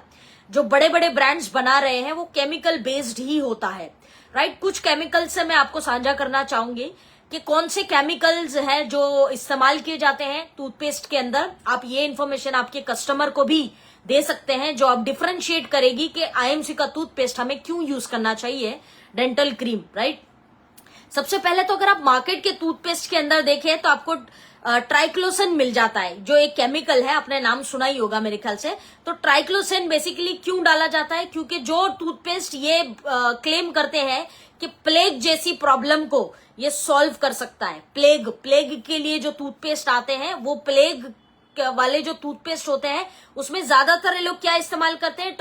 जो बड़े बड़े ब्रांड्स बना रहे हैं वो केमिकल बेस्ड ही होता है, राइट। कुछ केमिकल्स से मैं आपको साझा करना चाहूंगी कि कौन से केमिकल्स हैं जो इस्तेमाल किए जाते हैं टूथपेस्ट के अंदर। आप ये इन्फॉर्मेशन आपके कस्टमर को भी दे सकते हैं जो आप डिफरेंशिएट करेगी कि आईएमसी का टूथपेस्ट हमें क्यों यूज करना चाहिए डेंटल क्रीम, राइट। सबसे पहले तो अगर आप मार्केट के टूथपेस्ट के अंदर देखें तो आपको ट्राइक्लोसन मिल जाता है जो एक केमिकल है, आपने नाम सुना ही होगा मेरे ख्याल से। तो ट्राइक्लोसन बेसिकली क्यों डाला जाता है, क्योंकि जो टूथपेस्ट ये क्लेम करते हैं कि प्लेग जैसी प्रॉब्लम को ये सॉल्व कर सकता है। प्लेग के लिए जो टूथपेस्ट आते हैं वो प्लेग वाले जो टूथपेस्ट होते हैं उसमें ज्यादातर लोग क्या इस्तेमाल करते हैं,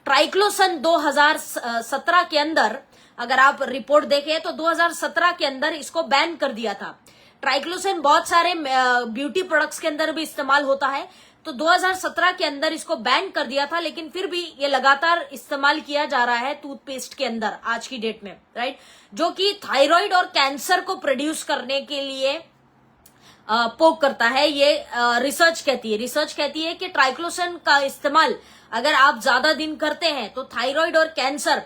ट्राइक्लोसन 2017 के अंदर अगर आप रिपोर्ट देखें तो 2017 के अंदर इसको बैन कर दिया था। ट्राइक्लोसन बहुत सारे ब्यूटी प्रोडक्ट्स के अंदर भी इस्तेमाल होता है, तो 2017 के अंदर इसको बैन कर दिया था, लेकिन फिर भी ये लगातार इस्तेमाल किया जा रहा है टूथपेस्ट के अंदर आज की डेट में, राइट। जो कि थायराइड और कैंसर को प्रोड्यूस करने के लिए पोक करता है। ये रिसर्च कहती है कि ट्राइक्लोसन का इस्तेमाल अगर आप ज्यादा दिन करते हैं तो थायराइड और कैंसर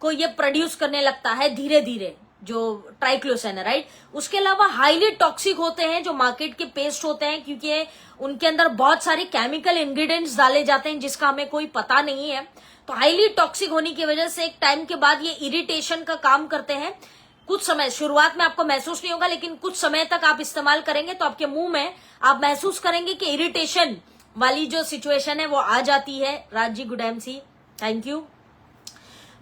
को ये प्रोड्यूस करने लगता है धीरे धीरे, जो ट्राइक्लोसन है, राइट। उसके अलावा हाईली टॉक्सिक होते हैं जो मार्केट के पेस्ट होते हैं, क्योंकि उनके अंदर बहुत सारे केमिकल इंग्रेडिएंट्स डाले जाते हैं जिसका हमें कोई पता नहीं है। तो हाईली टॉक्सिक होने की वजह से एक टाइम के बाद ये इरिटेशन का काम करते हैं। कुछ समय शुरुआत में आपको महसूस नहीं होगा, लेकिन कुछ समय तक आप इस्तेमाल करेंगे तो आपके मुंह में आप महसूस करेंगे कि इरिटेशन वाली जो सिचुएशन है वो आ जाती है। Raj ji, good MC, thank you.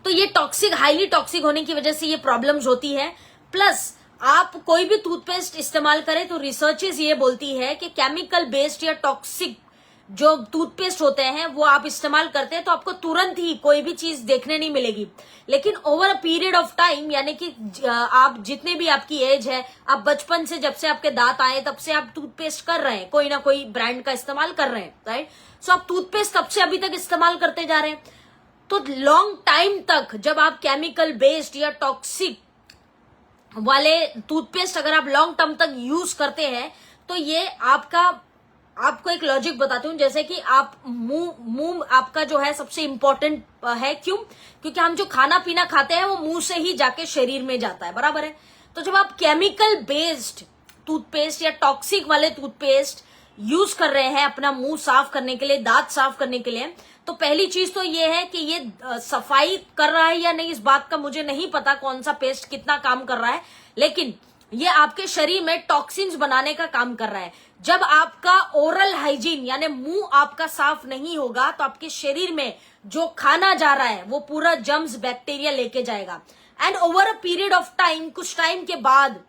तो ये टॉक्सिक, हाईली टॉक्सिक होने की वजह से ये प्रॉब्लम्स होती है। प्लस आप कोई भी टूथपेस्ट इस्तेमाल करें तो रिसर्चेस ये बोलती है कि केमिकल बेस्ड या टॉक्सिक जो टूथपेस्ट होते हैं वो आप इस्तेमाल करते हैं तो आपको तुरंत ही कोई भी चीज देखने नहीं मिलेगी, लेकिन over a period of time, यानी कि आप जितने भी आपकी एज है, आप बचपन से, जब से आपके दांत आए तब से आप टूथपेस्ट कर रहे हैं, कोई ना कोई ब्रांड का इस्तेमाल कर रहे हैं, राइट। सो आप टूथपेस्ट तब से अभी तक इस्तेमाल करते जा रहे हैं। तो लॉन्ग टाइम तक जब आप केमिकल बेस्ड या टॉक्सिक वाले टूथपेस्ट अगर आप लॉन्ग टर्म तक यूज करते हैं तो ये आपको एक लॉजिक बताती हूँ। जैसे कि आप मुंह आपका जो है सबसे इंपॉर्टेंट है, क्यों? क्योंकि हम जो खाना पीना खाते हैं वो मुंह से ही जाके शरीर में जाता है, बराबर है। तो जब आप केमिकल बेस्ड टूथपेस्ट या टॉक्सिक वाले टूथपेस्ट यूज कर रहे हैं अपना मुंह साफ करने के लिए, दांत साफ करने के लिए, तो पहली चीज तो ये है कि ये सफाई कर रहा है या नहीं, इस बात का मुझे नहीं पता कौन सा पेस्ट कितना काम कर रहा है, लेकिन ये आपके शरीर में टॉक्सिन्स बनाने का काम कर रहा है। जब आपका ओरल हाइजीन यानी मुंह आपका साफ नहीं होगा तो आपके शरीर में जो खाना जा रहा है वो पूरा जर्म्स, बैक्टीरिया लेके जाएगा। And over a period of time, कुछ टाइम के बाद,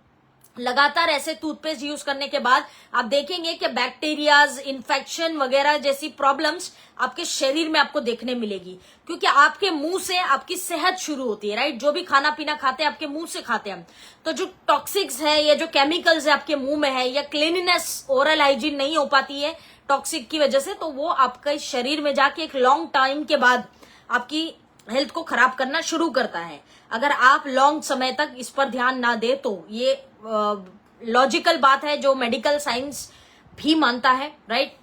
लगातार ऐसे टूथपेस्ट यूज करने के बाद आप देखेंगे कि बैक्टीरियाज, इन्फेक्शन वगैरह जैसी प्रॉब्लम्स आपके शरीर में आपको देखने मिलेगी, क्योंकि आपके मुंह से आपकी सेहत शुरू होती है, राइट। जो भी खाना पीना खाते हैं आपके मुंह से खाते हैं, तो जो टॉक्सिक्स है या जो केमिकल्स है आपके मुंह में है, या क्लीननेस, ओरल हाइजीन नहीं हो पाती है टॉक्सिक की वजह से, तो वो आपके शरीर में जाके एक लॉन्ग टाइम के बाद आपकी हेल्थ को खराब करना शुरू करता है। अगर आप लॉन्ग समय तक इस पर ध्यान ना दे तो ये लॉजिकल बात है जो मेडिकल साइंस भी मानता है, राइट।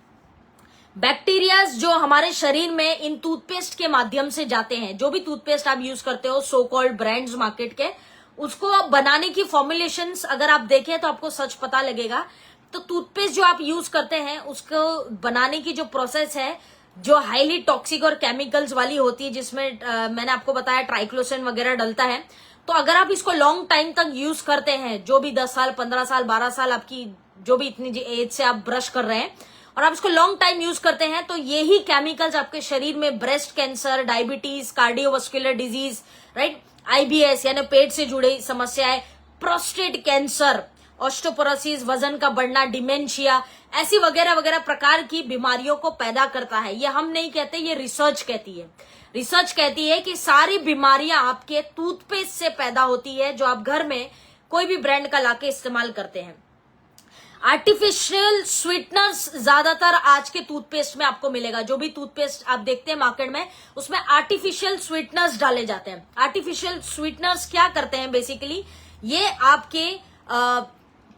बैक्टीरियाज जो हमारे शरीर में इन टूथपेस्ट के माध्यम से जाते हैं, जो भी टूथपेस्ट आप यूज करते हो सो कॉल्ड ब्रांड्स मार्केट के, उसको बनाने की फॉर्मुलेशंस अगर आप देखें तो आपको सच पता लगेगा। तो टूथपेस्ट जो आप यूज करते हैं उसको बनाने की जो प्रोसेस है, जो हाईली टॉक्सिक और केमिकल्स वाली होती है, जिसमें मैंने आपको बताया ट्राइक्लोसन वगैरह डलता है, तो अगर आप इसको लॉन्ग टाइम तक यूज करते हैं, जो भी 10 साल, 15 साल, 12 साल आपकी जो भी इतनी एज से आप ब्रश कर रहे हैं और आप इसको लॉन्ग टाइम यूज करते हैं, तो यही केमिकल्स आपके शरीर में breast cancer, diabetes, cardiovascular disease, right, IBS यानी पेट से जुड़ी समस्याएं, प्रोस्टेट कैंसर, ऑस्टियोपोरोसिस, वजन का बढ़ना, डिमेंशिया, ऐसी वगैरह वगैरह प्रकार की बीमारियों को पैदा करता है। ये हम नहीं कहते, ये रिसर्च कहती है। रिसर्च कहती है कि सारी बीमारियां आपके टूथपेस्ट से पैदा होती है जो आप घर में कोई भी ब्रांड का लाके इस्तेमाल करते हैं। आर्टिफिशियल स्वीटनर्स ज्यादातर आज के टूथपेस्ट में आपको मिलेगा। जो भी टूथपेस्ट आप देखते हैं मार्केट में, उसमें आर्टिफिशियल स्वीटनर्स डाले जाते हैं। आर्टिफिशियल स्वीटनर्स क्या करते हैं बेसिकली, ये आपके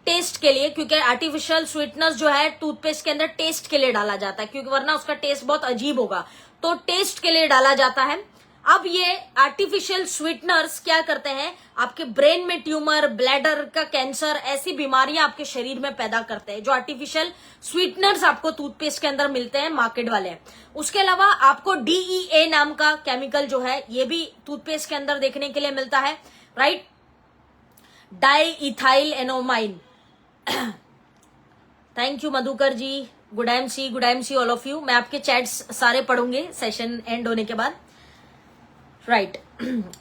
टेस्ट के लिए, क्योंकि आर्टिफिशियल स्वीटनर्स जो है टूथपेस्ट के अंदर टेस्ट के लिए डाला जाता है, क्योंकि वरना उसका टेस्ट बहुत अजीब होगा, तो टेस्ट के लिए डाला जाता है। अब ये आर्टिफिशियल स्वीटनर्स क्या करते हैं, आपके ब्रेन में ट्यूमर, ब्लैडर का कैंसर, ऐसी बीमारियां आपके शरीर में पैदा करते हैं, जो आर्टिफिशियल स्वीटनर्स आपको टूथपेस्ट के अंदर मिलते हैं मार्केट वाले। उसके अलावा आपको DEA नाम का केमिकल जो है ये भी टूथपेस्ट के अंदर देखने के लिए मिलता है, right, diethyl enamine. Thank you Madhukar ji, good MC all of you. मैं आपके चैट्स सारे पढ़ूंगे सेशन एंड होने के बाद, राइट।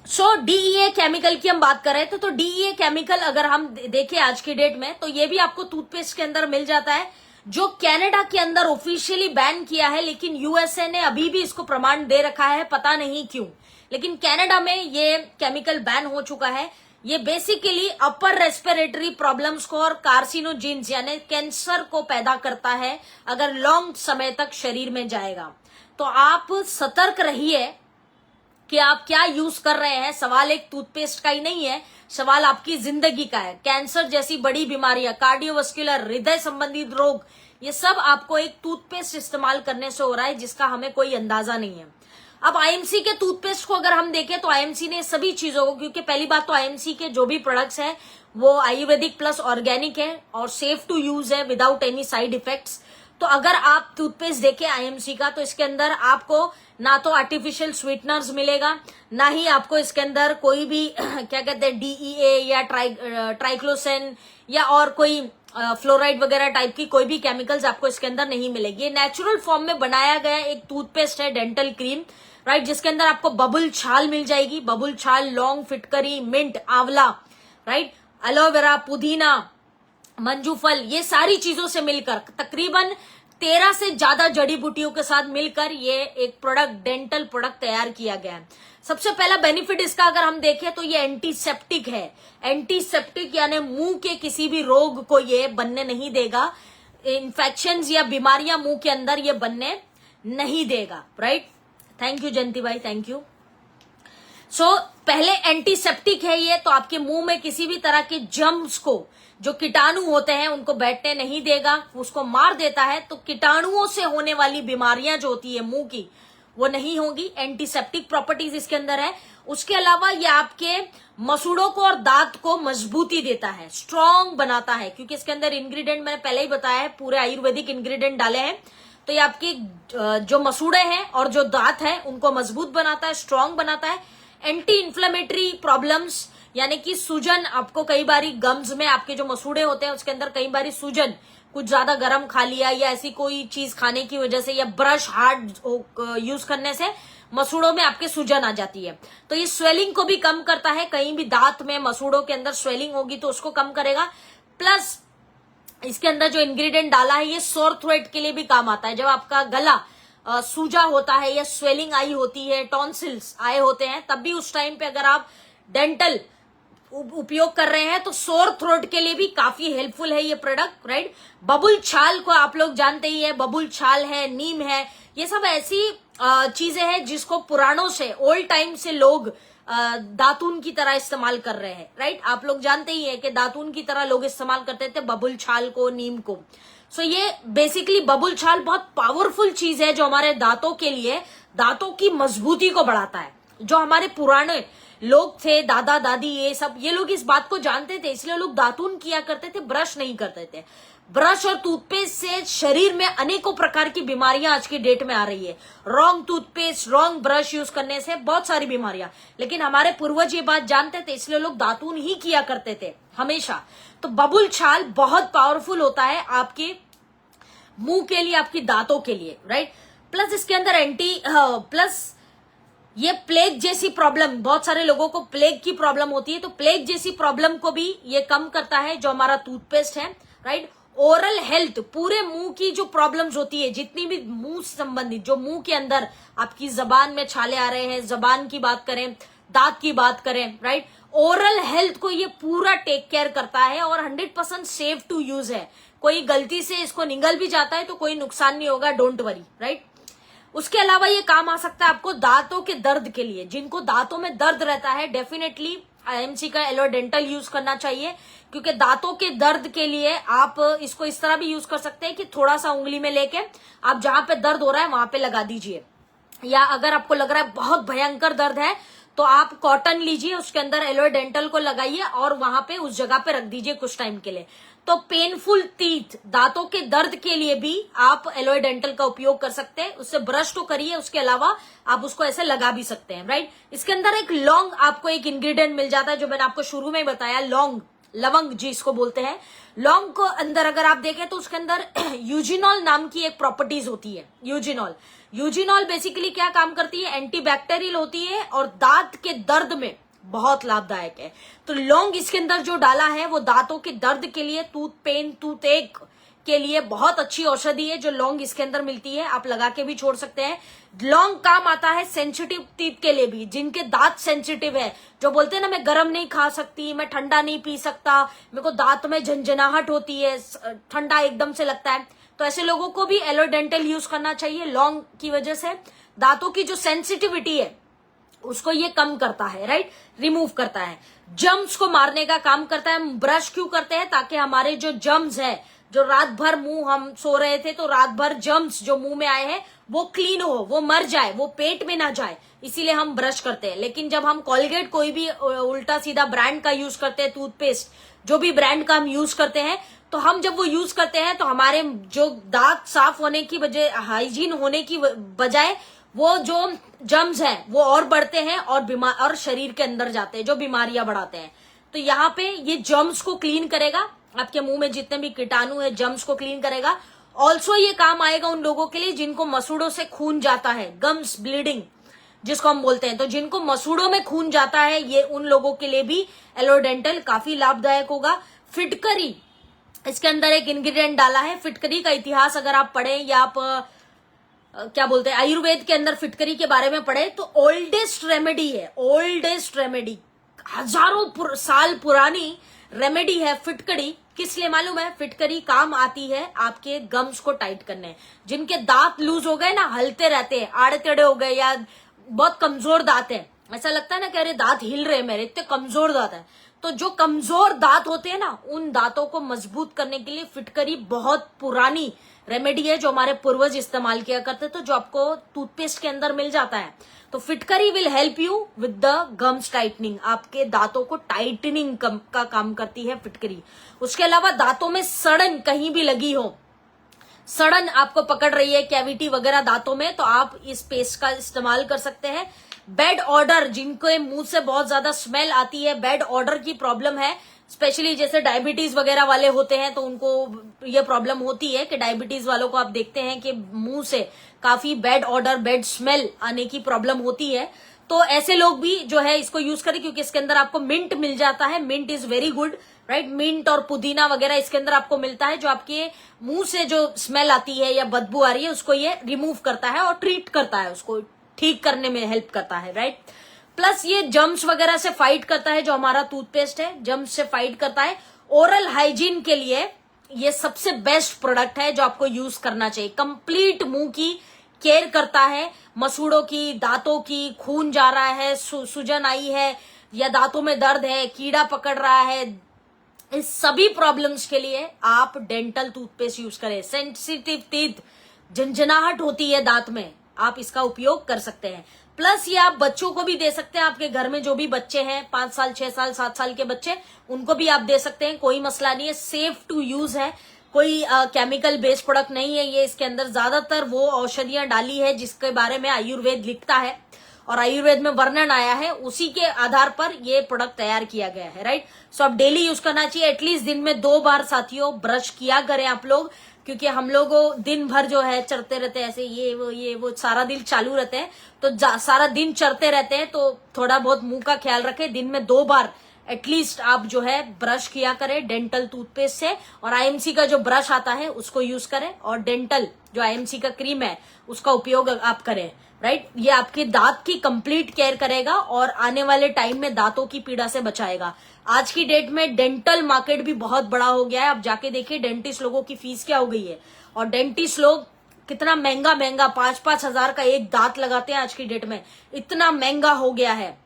सो DEA केमिकल की हम बात कर रहे थे, तो DEA केमिकल अगर हम देखें आज की डेट में, तो ये भी आपको टूथपेस्ट के अंदर मिल जाता है, जो कनाडा के अंदर ऑफिशियली बैन किया है, लेकिन यूएसए ने अभी भी इसको प्रमाण दे रखा है, पता नहीं क्यों, लेकिन कनाडा में ये केमिकल बैन हो चुका है। ये बेसिकली अपर रेस्पिरेटरी प्रॉब्लम्स को और कार्सिनोजेन्स यानी कैंसर को पैदा करता है अगर लॉन्ग समय तक शरीर में जाएगा। तो आप सतर्क रहिए कि आप क्या यूज कर रहे हैं। सवाल एक टूथपेस्ट का ही नहीं है, सवाल आपकी जिंदगी का है। कैंसर जैसी बड़ी बीमारियां, कार्डियोवास्कुलर, हृदय संबंधित रोग, ये सब आपको एक टूथपेस्ट इस्तेमाल करने से हो रहा है जिसका हमें कोई अंदाजा नहीं है। अब आईएमसी के टूथपेस्ट को अगर हम देखें तो आईएमसी ने सभी चीजों को, क्योंकि पहली बात तो आईएमसी के जो भी प्रोडक्ट्स हैं वो आयुर्वेदिक प्लस ऑर्गेनिक है और सेफ टू यूज है विदाउट एनी साइड इफेक्ट्स। तो अगर आप टूथपेस्ट देखें आईएमसी का तो इसके अंदर आपको ना तो आर्टिफिशियल स्वीटनर्स मिलेगा, ना ही आपको इसके अंदर कोई भी क्या कहते हैं डीईए या ट्राइक्लोसेन या और कोई फ्लोराइड वगैरह टाइप की कोई भी केमिकल्स आपको इसके अंदर नहीं मिलेगी। ये नेचुरल फॉर्म में बनाया गया एक टूथपेस्ट है डेंटल क्रीम, राइट, जिसके अंदर आपको बबुल छाल मिल जाएगी। बबुल छाल, लौंग, फिटकरी, मिंट, आंवला, राइट, एलोवेरा, पुदीना, मंजूफल, ये सारी चीजों से मिलकर तकरीबन 13 से ज्यादा जड़ी बूटियों के साथ मिलकर ये एक प्रोडक्ट, डेंटल प्रोडक्ट तैयार किया गया है। सबसे पहला बेनिफिट इसका अगर हम देखें तो ये एंटीसेप्टिक है। एंटीसेप्टिक यानी मुंह के किसी भी रोग को ये बनने नहीं देगा, इन्फेक्शंस या बीमारियां मुंह के अंदर ये बनने नहीं देगा, राइट। थैंक यू जयंती भाई, थैंक यू। सो पहले एंटीसेप्टिक है ये, तो आपके मुंह में किसी भी तरह के जर्म्स को, जो कीटाणु होते हैं उनको बैठने नहीं देगा, उसको मार देता है। तो कीटाणुओं से होने वाली बीमारियां जो होती है मुंह की वो नहीं होगी। एंटीसेप्टिक प्रॉपर्टीज इसके अंदर है। उसके अलावा ये आपके मसूड़ों को और दांत को मजबूती देता है, स्ट्रांग बनाता है, क्योंकि इसके अंदर इंग्रेडिएंट मैंने पहले ही बताया है, पूरे आयुर्वेदिक इंग्रेडिएंट डाले हैं। तो ये आपके जो मसूड़े हैं और जो दांत है उनको मजबूत बनाता है, स्ट्रांग बनाता है। एंटी इन्फ्लेमेटरी प्रॉब्लम्स यानी कि सूजन, आपको कई बारी गम्स में आपके जो मसूड़े होते हैं उसके अंदर कई बारी सूजन, कुछ ज्यादा गर्म खा लिया या ऐसी कोई चीज खाने की वजह से या ब्रश हार्ड यूज करने से मसूड़ों में आपके सूजन आ जाती है। तो ये स्वेलिंग को भी कम करता है, कहीं भी दांत में मसूड़ों के अंदर स्वेलिंग होगी तो उसको कम करेगा। प्लस इसके अंदर जो इंग्रेडिएंट डाला है ये सोर थ्रोट के लिए भी काम आता है। जब आपका गला सूजा होता है या स्वेलिंग आई होती है, टॉन्सिल्स आए होते हैं, तब भी उस टाइम पे अगर आप डेंटल उपयोग कर रहे हैं तो सोर थ्रोट के लिए भी काफी हेल्पफुल है ये प्रोडक्ट, राइट। बबुल छाल को आप लोग जानते ही है, बबुल छाल है, नीम है, ये सब ऐसी चीजें हैं जिसको पुराणों से, ओल्ड टाइम से लोग दातून की तरह इस्तेमाल कर रहे हैं, राइट। आप लोग जानते ही है कि दातून की तरह लोग इस्तेमाल करते थे बबुल छाल को, नीम को। सो ये बेसिकली बबुल छाल बहुत पावरफुल चीज है जो हमारे दांतों के लिए, दांतों की मजबूती को बढ़ाता है। जो हमारे पुराने लोग थे, दादा दादी, ये लोग इस बात को जानते थे, इसलिए लोग दातून किया करते थे, ब्रश नहीं करते थे। ब्रश और टूथपेस्ट से शरीर में अनेकों प्रकार की बीमारियां आज की डेट में आ रही है। Wrong toothpaste, wrong brush use करने से बहुत सारी बीमारियां, लेकिन हमारे पूर्वज ये बात जानते थे, इसलिए लोग दातून ही किया करते थे हमेशा। तो बबुल छाल बहुत पावरफुल होता है आपके मुंह के लिए, आपकी दांतों के लिए, राइट। प्लस इसके अंदर प्लस ये प्लेग जैसी प्रॉब्लम, बहुत सारे लोगों को प्लेग की प्रॉब्लम होती है, तो प्लेग जैसी प्रॉब्लम को भी ये कम करता है जो हमारा टूथपेस्ट है, राइट। ओरल हेल्थ, पूरे मुंह की जो प्रॉब्लम्स होती है, जितनी भी मुंह से संबंधित, जो मुंह के अंदर आपकी जबान में छाले आ रहे हैं, जबान की बात करें, दांत की बात करें, राइट, ओरल हेल्थ को ये पूरा टेक केयर करता है और 100% सेफ टू यूज है। कोई गलती से इसको निगल भी जाता है तो कोई नुकसान नहीं होगा, डोंट वरी, राइट। उसके अलावा ये काम आ सकता है आपको दांतों के दर्द के लिए। जिनको दांतों में दर्द रहता है, डेफिनेटली आईएमसी का एलो डेंटल यूज करना चाहिए, क्योंकि दांतों के दर्द के लिए आप इसको इस तरह भी यूज कर सकते हैं कि थोड़ा सा उंगली में लेके आप जहां पे दर्द हो रहा है वहां पे लगा दीजिए, या अगर आपको लग रहा है बहुत भयंकर दर्द है तो आप कॉटन लीजिए, उसके अंदर एलो डेंटल को लगाइए और वहां पे उस जगह पे रख दीजिए कुछ टाइम के लिए। तो पेनफुल टीथ, दांतों के दर्द के लिए भी आप एलोए डेंटल का उपयोग कर सकते हैं। उससे ब्रश तो करिए, उसके अलावा आप उसको ऐसे लगा भी सकते हैं, राइट। इसके अंदर एक लौंग, आपको एक इंग्रेडिएंट मिल जाता है जो मैंने आपको शुरू में बताया, लौंग, लवंग जिसको बोलते हैं। लौंग को अंदर अगर आप देखें तो उसके अंदर यूजिनॉल नाम की एक प्रॉपर्टीज होती है। यूजिनॉल बेसिकली क्या काम करती है, एंटीबैक्टीरियल होती है और दांत के दर्द में बहुत लाभदायक है। तो लौंग इसके अंदर जो डाला है वो दांतों के दर्द के लिए, टूथ पेन, टूथ एक के लिए बहुत अच्छी औषधि है जो लौंग इसके अंदर मिलती है। आप लगा के भी छोड़ सकते हैं। लौंग काम आता है सेंसिटिव टीथ के लिए भी, जिनके दांत सेंसिटिव है, जो बोलते हैं ना मैं गर्म नहीं खा सकती, मैं ठंडा नहीं पी सकता, मेरे को दांत में झंझनाहट होती है, ठंडा एकदम से लगता है, तो ऐसे लोगों को भी एलो डेंटल यूज करना चाहिए। लौंग की वजह से दांतों की जो सेंसिटिविटी है उसको ये कम करता है, राइट, रिमूव करता है। जर्म्स को मारने का काम करता है। हम ब्रश क्यों करते हैं, ताकि हमारे जो जर्म्स है जो रात भर मुंह हम सो रहे थे तो रात भर जर्म्स जो मुंह में आए हैं वो क्लीन हो, वो मर जाए, वो पेट में ना जाए, इसीलिए हम ब्रश करते हैं। लेकिन जब हम कोलगेट कोई भी उल्टा सीधा ब्रांड का यूज करते हैं, टूथपेस्ट जो भी ब्रांड का हम यूज करते हैं, तो हम जब वो यूज करते हैं तो हमारे जो दांत साफ होने की वजह, हाइजीन होने की बजाय वो जो जर्म्स हैं वो और बढ़ते हैं और शरीर के अंदर जाते हैं, जो बीमारियां बढ़ाते हैं। तो यहाँ पे ये जर्म्स को क्लीन करेगा, आपके मुंह में जितने भी कीटाणु है जर्म्स को क्लीन करेगा। ऑल्सो ये काम आएगा उन लोगों के लिए जिनको मसूड़ों से खून जाता है, गम्स ब्लीडिंग जिसको हम बोलते हैं। तो जिनको मसूड़ों में खून जाता है, ये उन लोगों के लिए भी एलोडेंटल काफी लाभदायक होगा। फिटकरी, इसके अंदर एक इंग्रेडिएंट डाला है। फिटकरी का इतिहास अगर आप पढ़े या आप क्या बोलते हैं आयुर्वेद के अंदर फिटकरी के बारे में पढ़े तो ओल्डेस्ट रेमेडी है, ओल्डेस्ट रेमेडी, हजारों साल पुरानी रेमेडी है फिटकरी। किस लिए मालूम है? फिटकरी काम आती है आपके गम्स को टाइट करने। जिनके दांत लूज हो गए ना, हलते रहते हैं, आड़े टेढ़े हो गए या बहुत कमजोर दांत है, ऐसा लगता है ना कि अरे दांत हिल रहे मेरे, इतने कमजोर दांत है। तो जो कमजोर दांत होते हैं ना, उन दांतों को मजबूत करने के लिए फिटकरी बहुत पुरानी रेमेडी है जो हमारे पूर्वज इस्तेमाल किया करते, तो जो आपको टूथपेस्ट के अंदर मिल जाता है। तो फिटकरी will help you with the gums tightening, आपके दांतों को टाइटनिंग का काम करती है फिटकरी। उसके अलावा दांतों में सड़न कहीं भी लगी हो, सड़न आपको पकड़ रही है, कैविटी वगैरह दांतों में, तो आप इस पेस्ट का इस्तेमाल कर सकते हैं। बेड ऑर्डर, जिनको मुंह से बहुत ज्यादा स्मेल आती है, बेड ऑर्डर की प्रॉब्लम है, स्पेशली जैसे डायबिटीज वगैरह वाले होते हैं तो उनको ये प्रॉब्लम होती है कि डायबिटीज वालों को आप देखते हैं कि मुंह से काफी बेड ऑर्डर, बेड स्मेल आने की प्रॉब्लम होती है। तो ऐसे लोग भी जो है इसको यूज करें, क्योंकि इसके अंदर आपको मिंट मिल जाता है। Mint is very good, right? Mint और पुदीना वगैरह इसके अंदर आपको मिलता है, जो आपके मुंह से जो स्मेल आती है या बदबू आ रही है उसको ये रिमूव करता है और ट्रीट करता है, उसको ठीक करने में हेल्प करता है, राइट? प्लस ये जर्म्स वगैरह से फाइट करता है, जो हमारा टूथपेस्ट है जर्म्स से फाइट करता है। ओरल हाइजीन के लिए ये सबसे बेस्ट प्रोडक्ट है जो आपको यूज करना चाहिए। कंप्लीट मुंह की केयर करता है, मसूड़ों की, दांतों की, खून जा रहा है, सूजन आई है या दांतों में दर्द है, कीड़ा पकड़ रहा है, इस सभी प्रॉब्लम्स के लिए आप डेंटल टूथपेस्ट यूज करें। सेंसिटिव टीथ, झंझनाहट होती है दांत में, आप इसका उपयोग कर सकते हैं। प्लस ये आप बच्चों को भी दे सकते हैं, आपके घर में जो भी बच्चे हैं 5 साल 6 साल 7 साल के बच्चे, उनको भी आप दे सकते हैं, कोई मसला नहीं है। सेफ टू यूज है, कोई केमिकल बेस्ड प्रोडक्ट नहीं है ये। इसके अंदर ज्यादातर वो औषधियां डाली है जिसके बारे में आयुर्वेद लिखता है और आयुर्वेद में वर्णन आया है, उसी के आधार पर ये प्रोडक्ट तैयार किया गया है, राइट? सो अब डेली यूज करना चाहिए। एटलीस्ट दिन में 2 बार साथियों ब्रश किया करें आप लोग, क्योंकि हम लोग दिन भर जो है चरते रहते हैं, ऐसे ये वो सारा दिन चालू रहते हैं, तो सारा दिन चरते रहते हैं, तो थोड़ा बहुत मुंह का ख्याल रखें। दिन में 2 बार एटलीस्ट आप जो है ब्रश किया करें डेंटल टूथपेस्ट से, और आईएमसी का जो ब्रश आता है उसको यूज करें, और डेंटल जो आईएमसी का क्रीम है उसका उपयोग आप करें, राइट? ये आपके दांत की कंप्लीट केयर करेगा और आने वाले टाइम में दांतों की पीड़ा से बचाएगा। आज की डेट में डेंटल मार्केट भी बहुत बड़ा हो गया है। आप जाके देखिए डेंटिस्ट लोगों की फीस क्या हो गई है, और डेंटिस्ट लोग कितना महंगा 5-5 हजार का एक दांत लगाते हैं आज की डेट में, इतना महंगा हो गया है,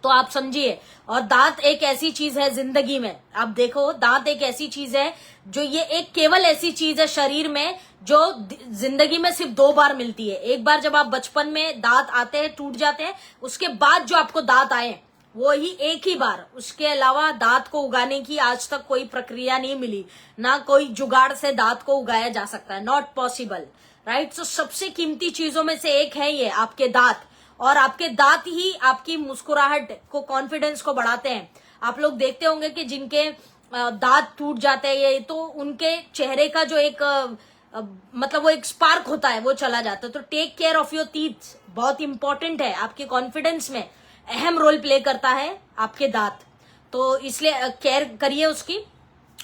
तो आप समझिए। और दांत एक ऐसी चीज है जिंदगी में, आप देखो दांत एक ऐसी चीज है जो ये एक केवल ऐसी चीज है शरीर में जो जिंदगी में सिर्फ 2 बार मिलती है। एक बार जब आप बचपन में दांत आते हैं, टूट जाते हैं, उसके बाद जो आपको दांत आए वो ही एक ही बार। उसके अलावा दांत को उगाने की आज तक कोई प्रक्रिया नहीं मिली, ना कोई जुगाड़ से दांत को उगाया जा सकता है, नॉट पॉसिबल, राइट? सो सबसे कीमती चीजों में से एक है ये आपके दांत, और आपके दांत ही आपकी मुस्कुराहट को, कॉन्फिडेंस को बढ़ाते हैं। आप लोग देखते होंगे कि जिनके दांत टूट जाते हैं ये, तो उनके चेहरे का जो एक मतलब वो एक स्पार्क होता है वो चला जाता है। तो take care of your teeth बहुत इंपॉर्टेंट है, आपके कॉन्फिडेंस में अहम रोल प्ले करता है आपके दांत, तो इसलिए केयर करिए उसकी।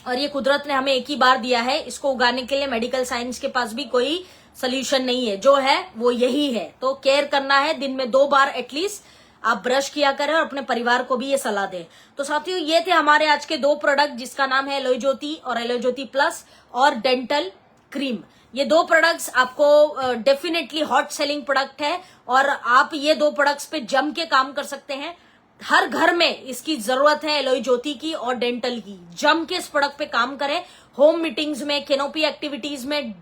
और ये कुदरत ने हमें एक ही बार दिया है, इसको उगाने के लिए मेडिकल साइंस के पास भी कोई सोल्यूशन नहीं है, जो है वो यही है। तो केयर करना है, दिन में 2 बार एटलीस्ट आप ब्रश किया करें, और अपने परिवार को भी ये सलाह दें। तो साथियों ये थे हमारे आज के 2 प्रोडक्ट, जिसका नाम है एलोय ज्योति और एलोय ज्योति प्लस और डेंटल क्रीम। ये 2 प्रोडक्ट्स आपको डेफिनेटली हॉट सेलिंग प्रोडक्ट है, और आप ये 2 प्रोडक्ट्स पे जम के काम कर सकते हैं। हर घर में इसकी जरूरत है एलोई ज्योति की और डेंटल की। जम के इस प्रोडक्ट पे काम करें, होम मीटिंग्स में, कैनोपी एक्टिविटीज में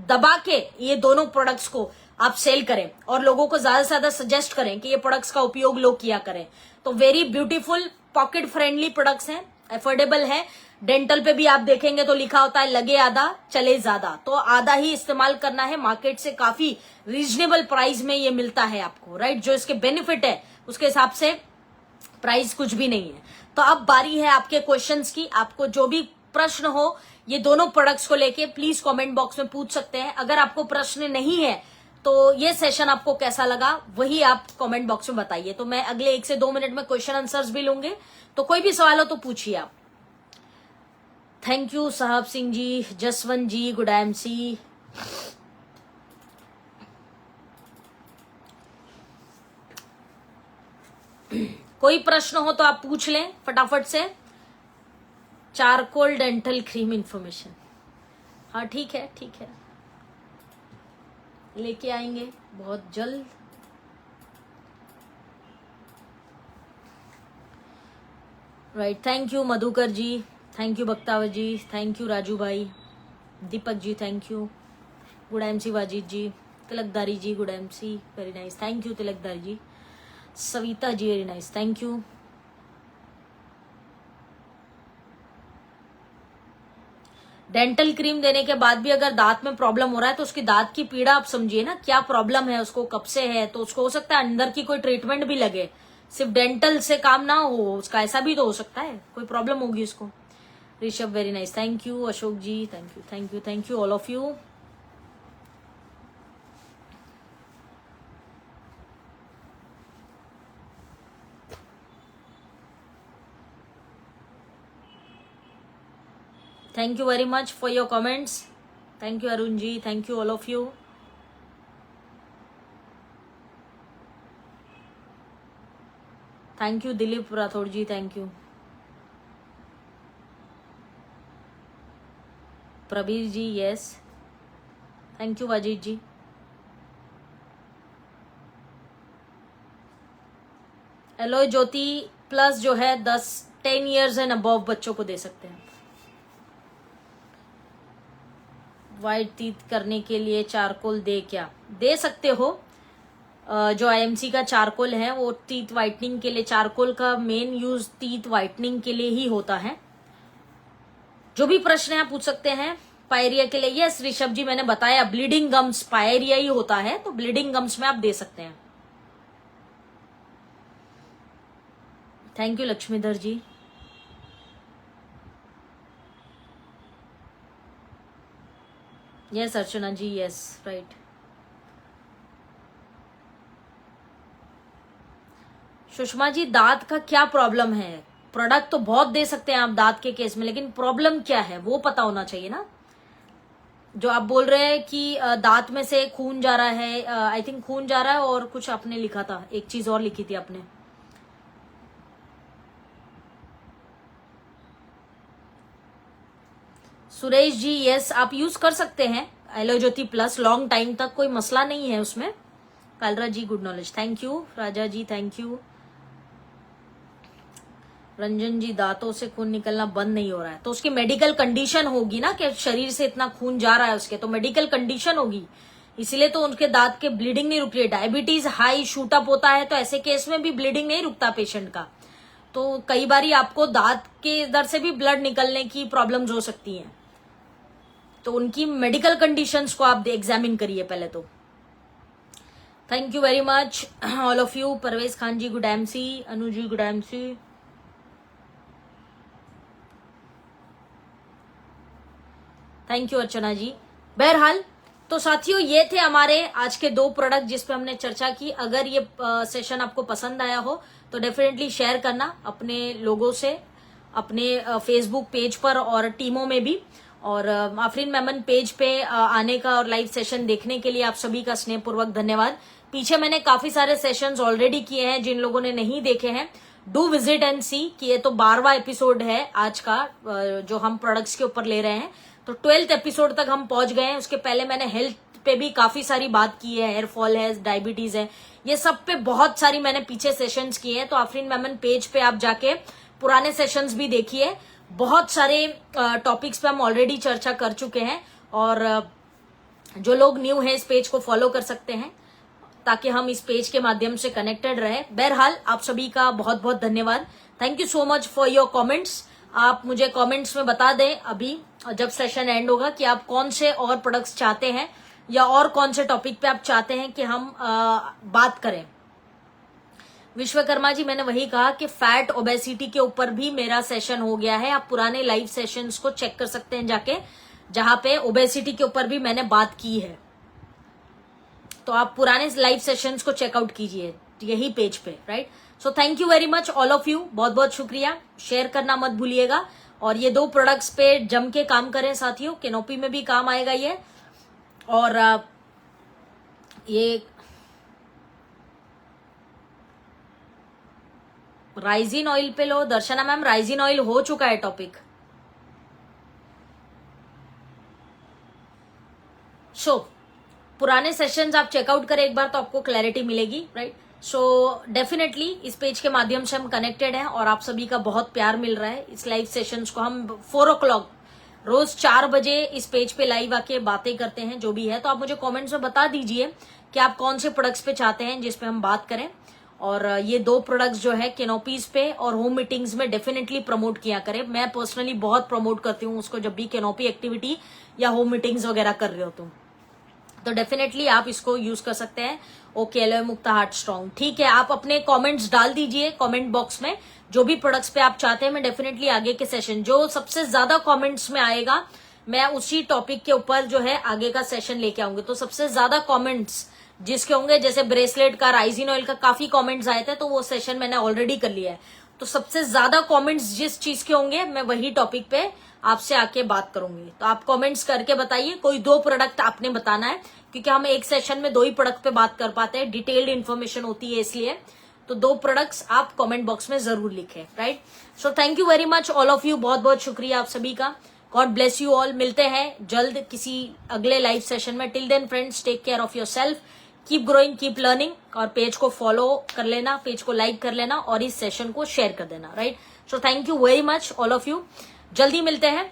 दबा के ये दोनों प्रोडक्ट्स को आप सेल करें और लोगों को ज्यादा से ज्यादा सजेस्ट करें कि ये प्रोडक्ट्स का उपयोग लोग किया करें। तो very beautiful pocket friendly products हैं, अफोर्डेबल है। डेंटल पे भी आप देखेंगे तो लिखा होता है लगे आधा चले ज्यादा, तो आधा ही इस्तेमाल करना है। मार्केट से काफी रीजनेबल प्राइस में ये मिलता है आपको, राइट। जो इसके बेनिफिट है उसके हिसाब से प्राइस कुछ भी नहीं है। तो अब बारी है आपके क्वेश्चंस की। आपको जो भी प्रश्न हो ये दोनों प्रोडक्ट्स को लेके प्लीज कमेंट बॉक्स में पूछ सकते हैं। अगर आपको प्रश्न नहीं है तो ये सेशन आपको कैसा लगा वही आप कमेंट बॉक्स में बताइए। तो मैं अगले 1 से 2 मिनट में क्वेश्चन आंसर्स भी लूंगे, तो कोई भी सवाल हो तो पूछिए आप। थैंक यू साहब सिंह जी, जसवंत जी, गुड एमसी। कोई प्रश्न हो तो आप पूछ लें फटाफट से। चारकोल डेंटल क्रीम इंफॉर्मेशन, हाँ ठीक है ठीक है, लेके आएंगे बहुत जल्द। Right, thank you Madhukar ji, thank you Baktawar ji, thank you Raju भाई, Deepak ji thank you, good MC Wajid ji, Tilakdhari ji good MC, very nice, thank you Tilakdhari ji, Savita ji very nice, thank you. Dental cream देने के बाद भी अगर दांत में प्रॉब्लम हो रहा है तो उसकी दांत की पीड़ा आप समझिए ना, क्या प्रॉब्लम है उसको, कब से है। तो उसको हो सकता है अंदर की कोई ट्रीटमेंट भी लगे, सिर्फ डेंटल से काम ना हो उसका, ऐसा भी तो हो सकता है, कोई प्रॉब्लम होगी उसको। Rishabh very nice, thank you. Ashok ji thank you thank you thank you all of you. Thank you very much for your comments. Thank you Arun ji, thank you all of you. Thank you Dilip Rathod ji, thank you. Prabir ji, yes. Thank you Wajid ji. Alloy Jyoti plus जो है 10 years and above बच्चों को दे सकते हैं। White teeth करने के लिए charcoal दे क्या? दे सकते हो। जो आईएमसी का चारकोल है वो टीथ व्हाइटनिंग के लिए, चारकोल का मेन यूज टीथ व्हाइटनिंग के लिए ही होता है। जो भी प्रश्न है आप पूछ सकते हैं। पायरिया के लिए यस ऋषभ जी, मैंने बताया ब्लीडिंग गम्स पायरिया ही होता है, तो ब्लीडिंग गम्स में आप दे सकते हैं। Thank you Laxmidhar ji. Yes Archana ji, yes right. Sushma ji, दांत का क्या प्रॉब्लम है? प्रोडक्ट तो बहुत दे सकते हैं आप दांत के केस में, लेकिन प्रॉब्लम क्या है वो पता होना चाहिए ना। जो आप बोल रहे हैं कि दांत में से खून जा रहा है, आई थिंक खून जा रहा है, और कुछ आपने लिखा था, एक चीज और लिखी थी आपने। सुरेश जी यस, आप यूज कर सकते हैं aloe Jyoti plus long time तक, कोई मसला नहीं है उसमें। Kalra ji good knowledge, thank you. Raja ji thank you. Ranjan ji, दांतों से खून निकलना बंद नहीं हो रहा है तो उसकी मेडिकल कंडीशन होगी ना, कि शरीर से इतना खून जा रहा है उसके, तो मेडिकल कंडीशन होगी, इसीलिए तो उनके दांत के ब्लीडिंग नहीं रुक रही है। डायबिटीज हाई शूट अप होता है तो ऐसे केस में भी ब्लीडिंग नहीं रुकता पेशेंट का। तो कई बार आपको दांत के इधर से भी ब्लड निकलने की प्रॉब्लम्स हो सकती हैं, तो उनकी मेडिकल कंडीशंस को आप एग्जामिन करिए पहले तो। Thank you very much all of you. Parvez Khan ji good MC, Anu ji good MC. Thank you Archana ji. बहरहाल तो साथियों ये थे हमारे आज के 2 प्रोडक्ट जिस पे हमने चर्चा की। अगर ये सेशन आपको पसंद आया हो तो डेफिनेटली शेयर करना अपने लोगों से, अपने फेसबुक पेज पर और टीमों में भी। और आफरीन मेमन पेज पे आने का और लाइव सेशन देखने के लिए आप सभी का स्नेहपूर्वक धन्यवाद। पीछे मैंने काफी सारे सेशंस ऑलरेडी किए हैं, जिन लोगों ने नहीं देखे हैं डू विजिट एंड सी, कि ये तो 12वां एपिसोड है आज का जो हम प्रोडक्ट्स के ऊपर ले रहे हैं, तो 12th एपिसोड तक हम पहुंच गए हैं। उसके पहले मैंने हेल्थ पे भी काफी सारी बात की है, हेयर फॉल है, डायबिटीज है, ये सब पे बहुत सारी मैंने पीछे सेशंस किए हैं। तो आफरीन मेमन पेज पे आप जाके पुराने सेशंस भी देखिए, बहुत सारे टॉपिक्स पे हम ऑलरेडी चर्चा कर चुके हैं, और जो लोग न्यू है इस पेज को फॉलो कर सकते हैं ताकि हम इस पेज के माध्यम से कनेक्टेड रहे। बहरहाल आप सभी का बहुत बहुत धन्यवाद। Thank you so much for your comments. आप मुझे कमेंट्स में बता दें अभी जब सेशन एंड होगा कि आप कौन से और प्रोडक्ट्स चाहते हैं या और कौन से टॉपिक पे आप चाहते हैं कि हम बात करें। विश्वकर्मा जी, मैंने वही कहा कि फैट ओबेसिटी के ऊपर भी मेरा सेशन हो गया है। आप पुराने लाइव सेशंस को चेक कर सकते हैं जाके, जहां पे ओबेसिटी के ऊपर भी मैंने बात की है। तो आप पुराने लाइव सेशंस को चेकआउट कीजिए यही पेज पे, right. So thank you very much all of you, बहुत बहुत शुक्रिया। शेयर करना मत भूलिएगा, और ये 2 प्रोडक्ट्स पे जम के काम करें साथियों, कैनोपी में भी काम आएगा ये। और ये राइजिन ऑयल पे लो। दर्शना मैम, राइजिन ऑयल हो चुका है टॉपिक। पुराने सेशंस आप चेकआउट करें एक बार तो आपको क्लैरिटी मिलेगी, राइट। सो डेफिनेटली इस पेज के माध्यम से हम कनेक्टेड हैं, और आप सभी का बहुत प्यार मिल रहा है। इस लाइव सेशंस को हम 4 o'clock रोज 4 बजे इस पेज पे लाइव आके बातें करते हैं, जो भी है। तो आप मुझे कमेंट्स में बता दीजिए कि आप कौन से प्रोडक्ट्स पे चाहते हैं जिसपे हम बात करें। और ये 2 प्रोडक्ट्स जो है कैनोपीज पे और होम मीटिंग्स में डेफिनेटली प्रमोट किया करें। मैं पर्सनली बहुत प्रमोट करती हूँ उसको, जब भी कैनोपी एक्टिविटी या होम मीटिंग्स वगैरह कर रहे हो तो डेफिनेटली आप इसको यूज कर सकते हैं। ओके, एलोए मुक्ता हार्ट स्ट्रॉन्ग, ठीक है। आप अपने कमेंट्स डाल दीजिए कमेंट बॉक्स में, जो भी प्रोडक्ट्स पे आप चाहते हैं। मैं डेफिनेटली आगे के सेशन जो सबसे ज्यादा कमेंट्स में आएगा, मैं उसी टॉपिक के ऊपर जो है आगे का सेशन लेके आऊंगी। तो सबसे ज्यादा कमेंट्स जिसके होंगे, जैसे ब्रेसलेट का, राइजिन ऑयल का काफी कमेंट्स आए थे, तो वो सेशन मैंने ऑलरेडी कर लिया है। तो सबसे ज्यादा कमेंट्स जिस चीज के होंगे, मैं वही टॉपिक पे आपसे आके बात करूंगी। तो आप कमेंट्स करके बताइए, कोई 2 प्रोडक्ट आपने बताना है, क्योंकि हम एक सेशन में 2 ही प्रोडक्ट पे बात कर पाते हैं, डिटेल्ड इन्फॉर्मेशन होती है इसलिए। तो 2 प्रोडक्ट्स आप कमेंट बॉक्स में जरूर लिखें, right. So thank you very much all of you, बहुत बहुत शुक्रिया आप सभी का। God bless you all. मिलते हैं जल्द किसी अगले लाइव सेशन में। Till then friends, take care of yourself, keep growing, keep learning, और पेज को फॉलो कर लेना, पेज को लाइक कर लेना, और इस सेशन को शेयर कर देना, right. So thank you very much all of you. जल्दी मिलते हैं,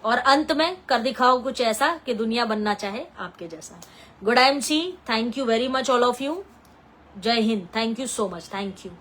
और अंत में कर दिखाओ कुछ ऐसा कि दुनिया बनना चाहे आपके जैसा। Good I M C, thank you very much all of you. जय हिंद, thank you so much, thank you.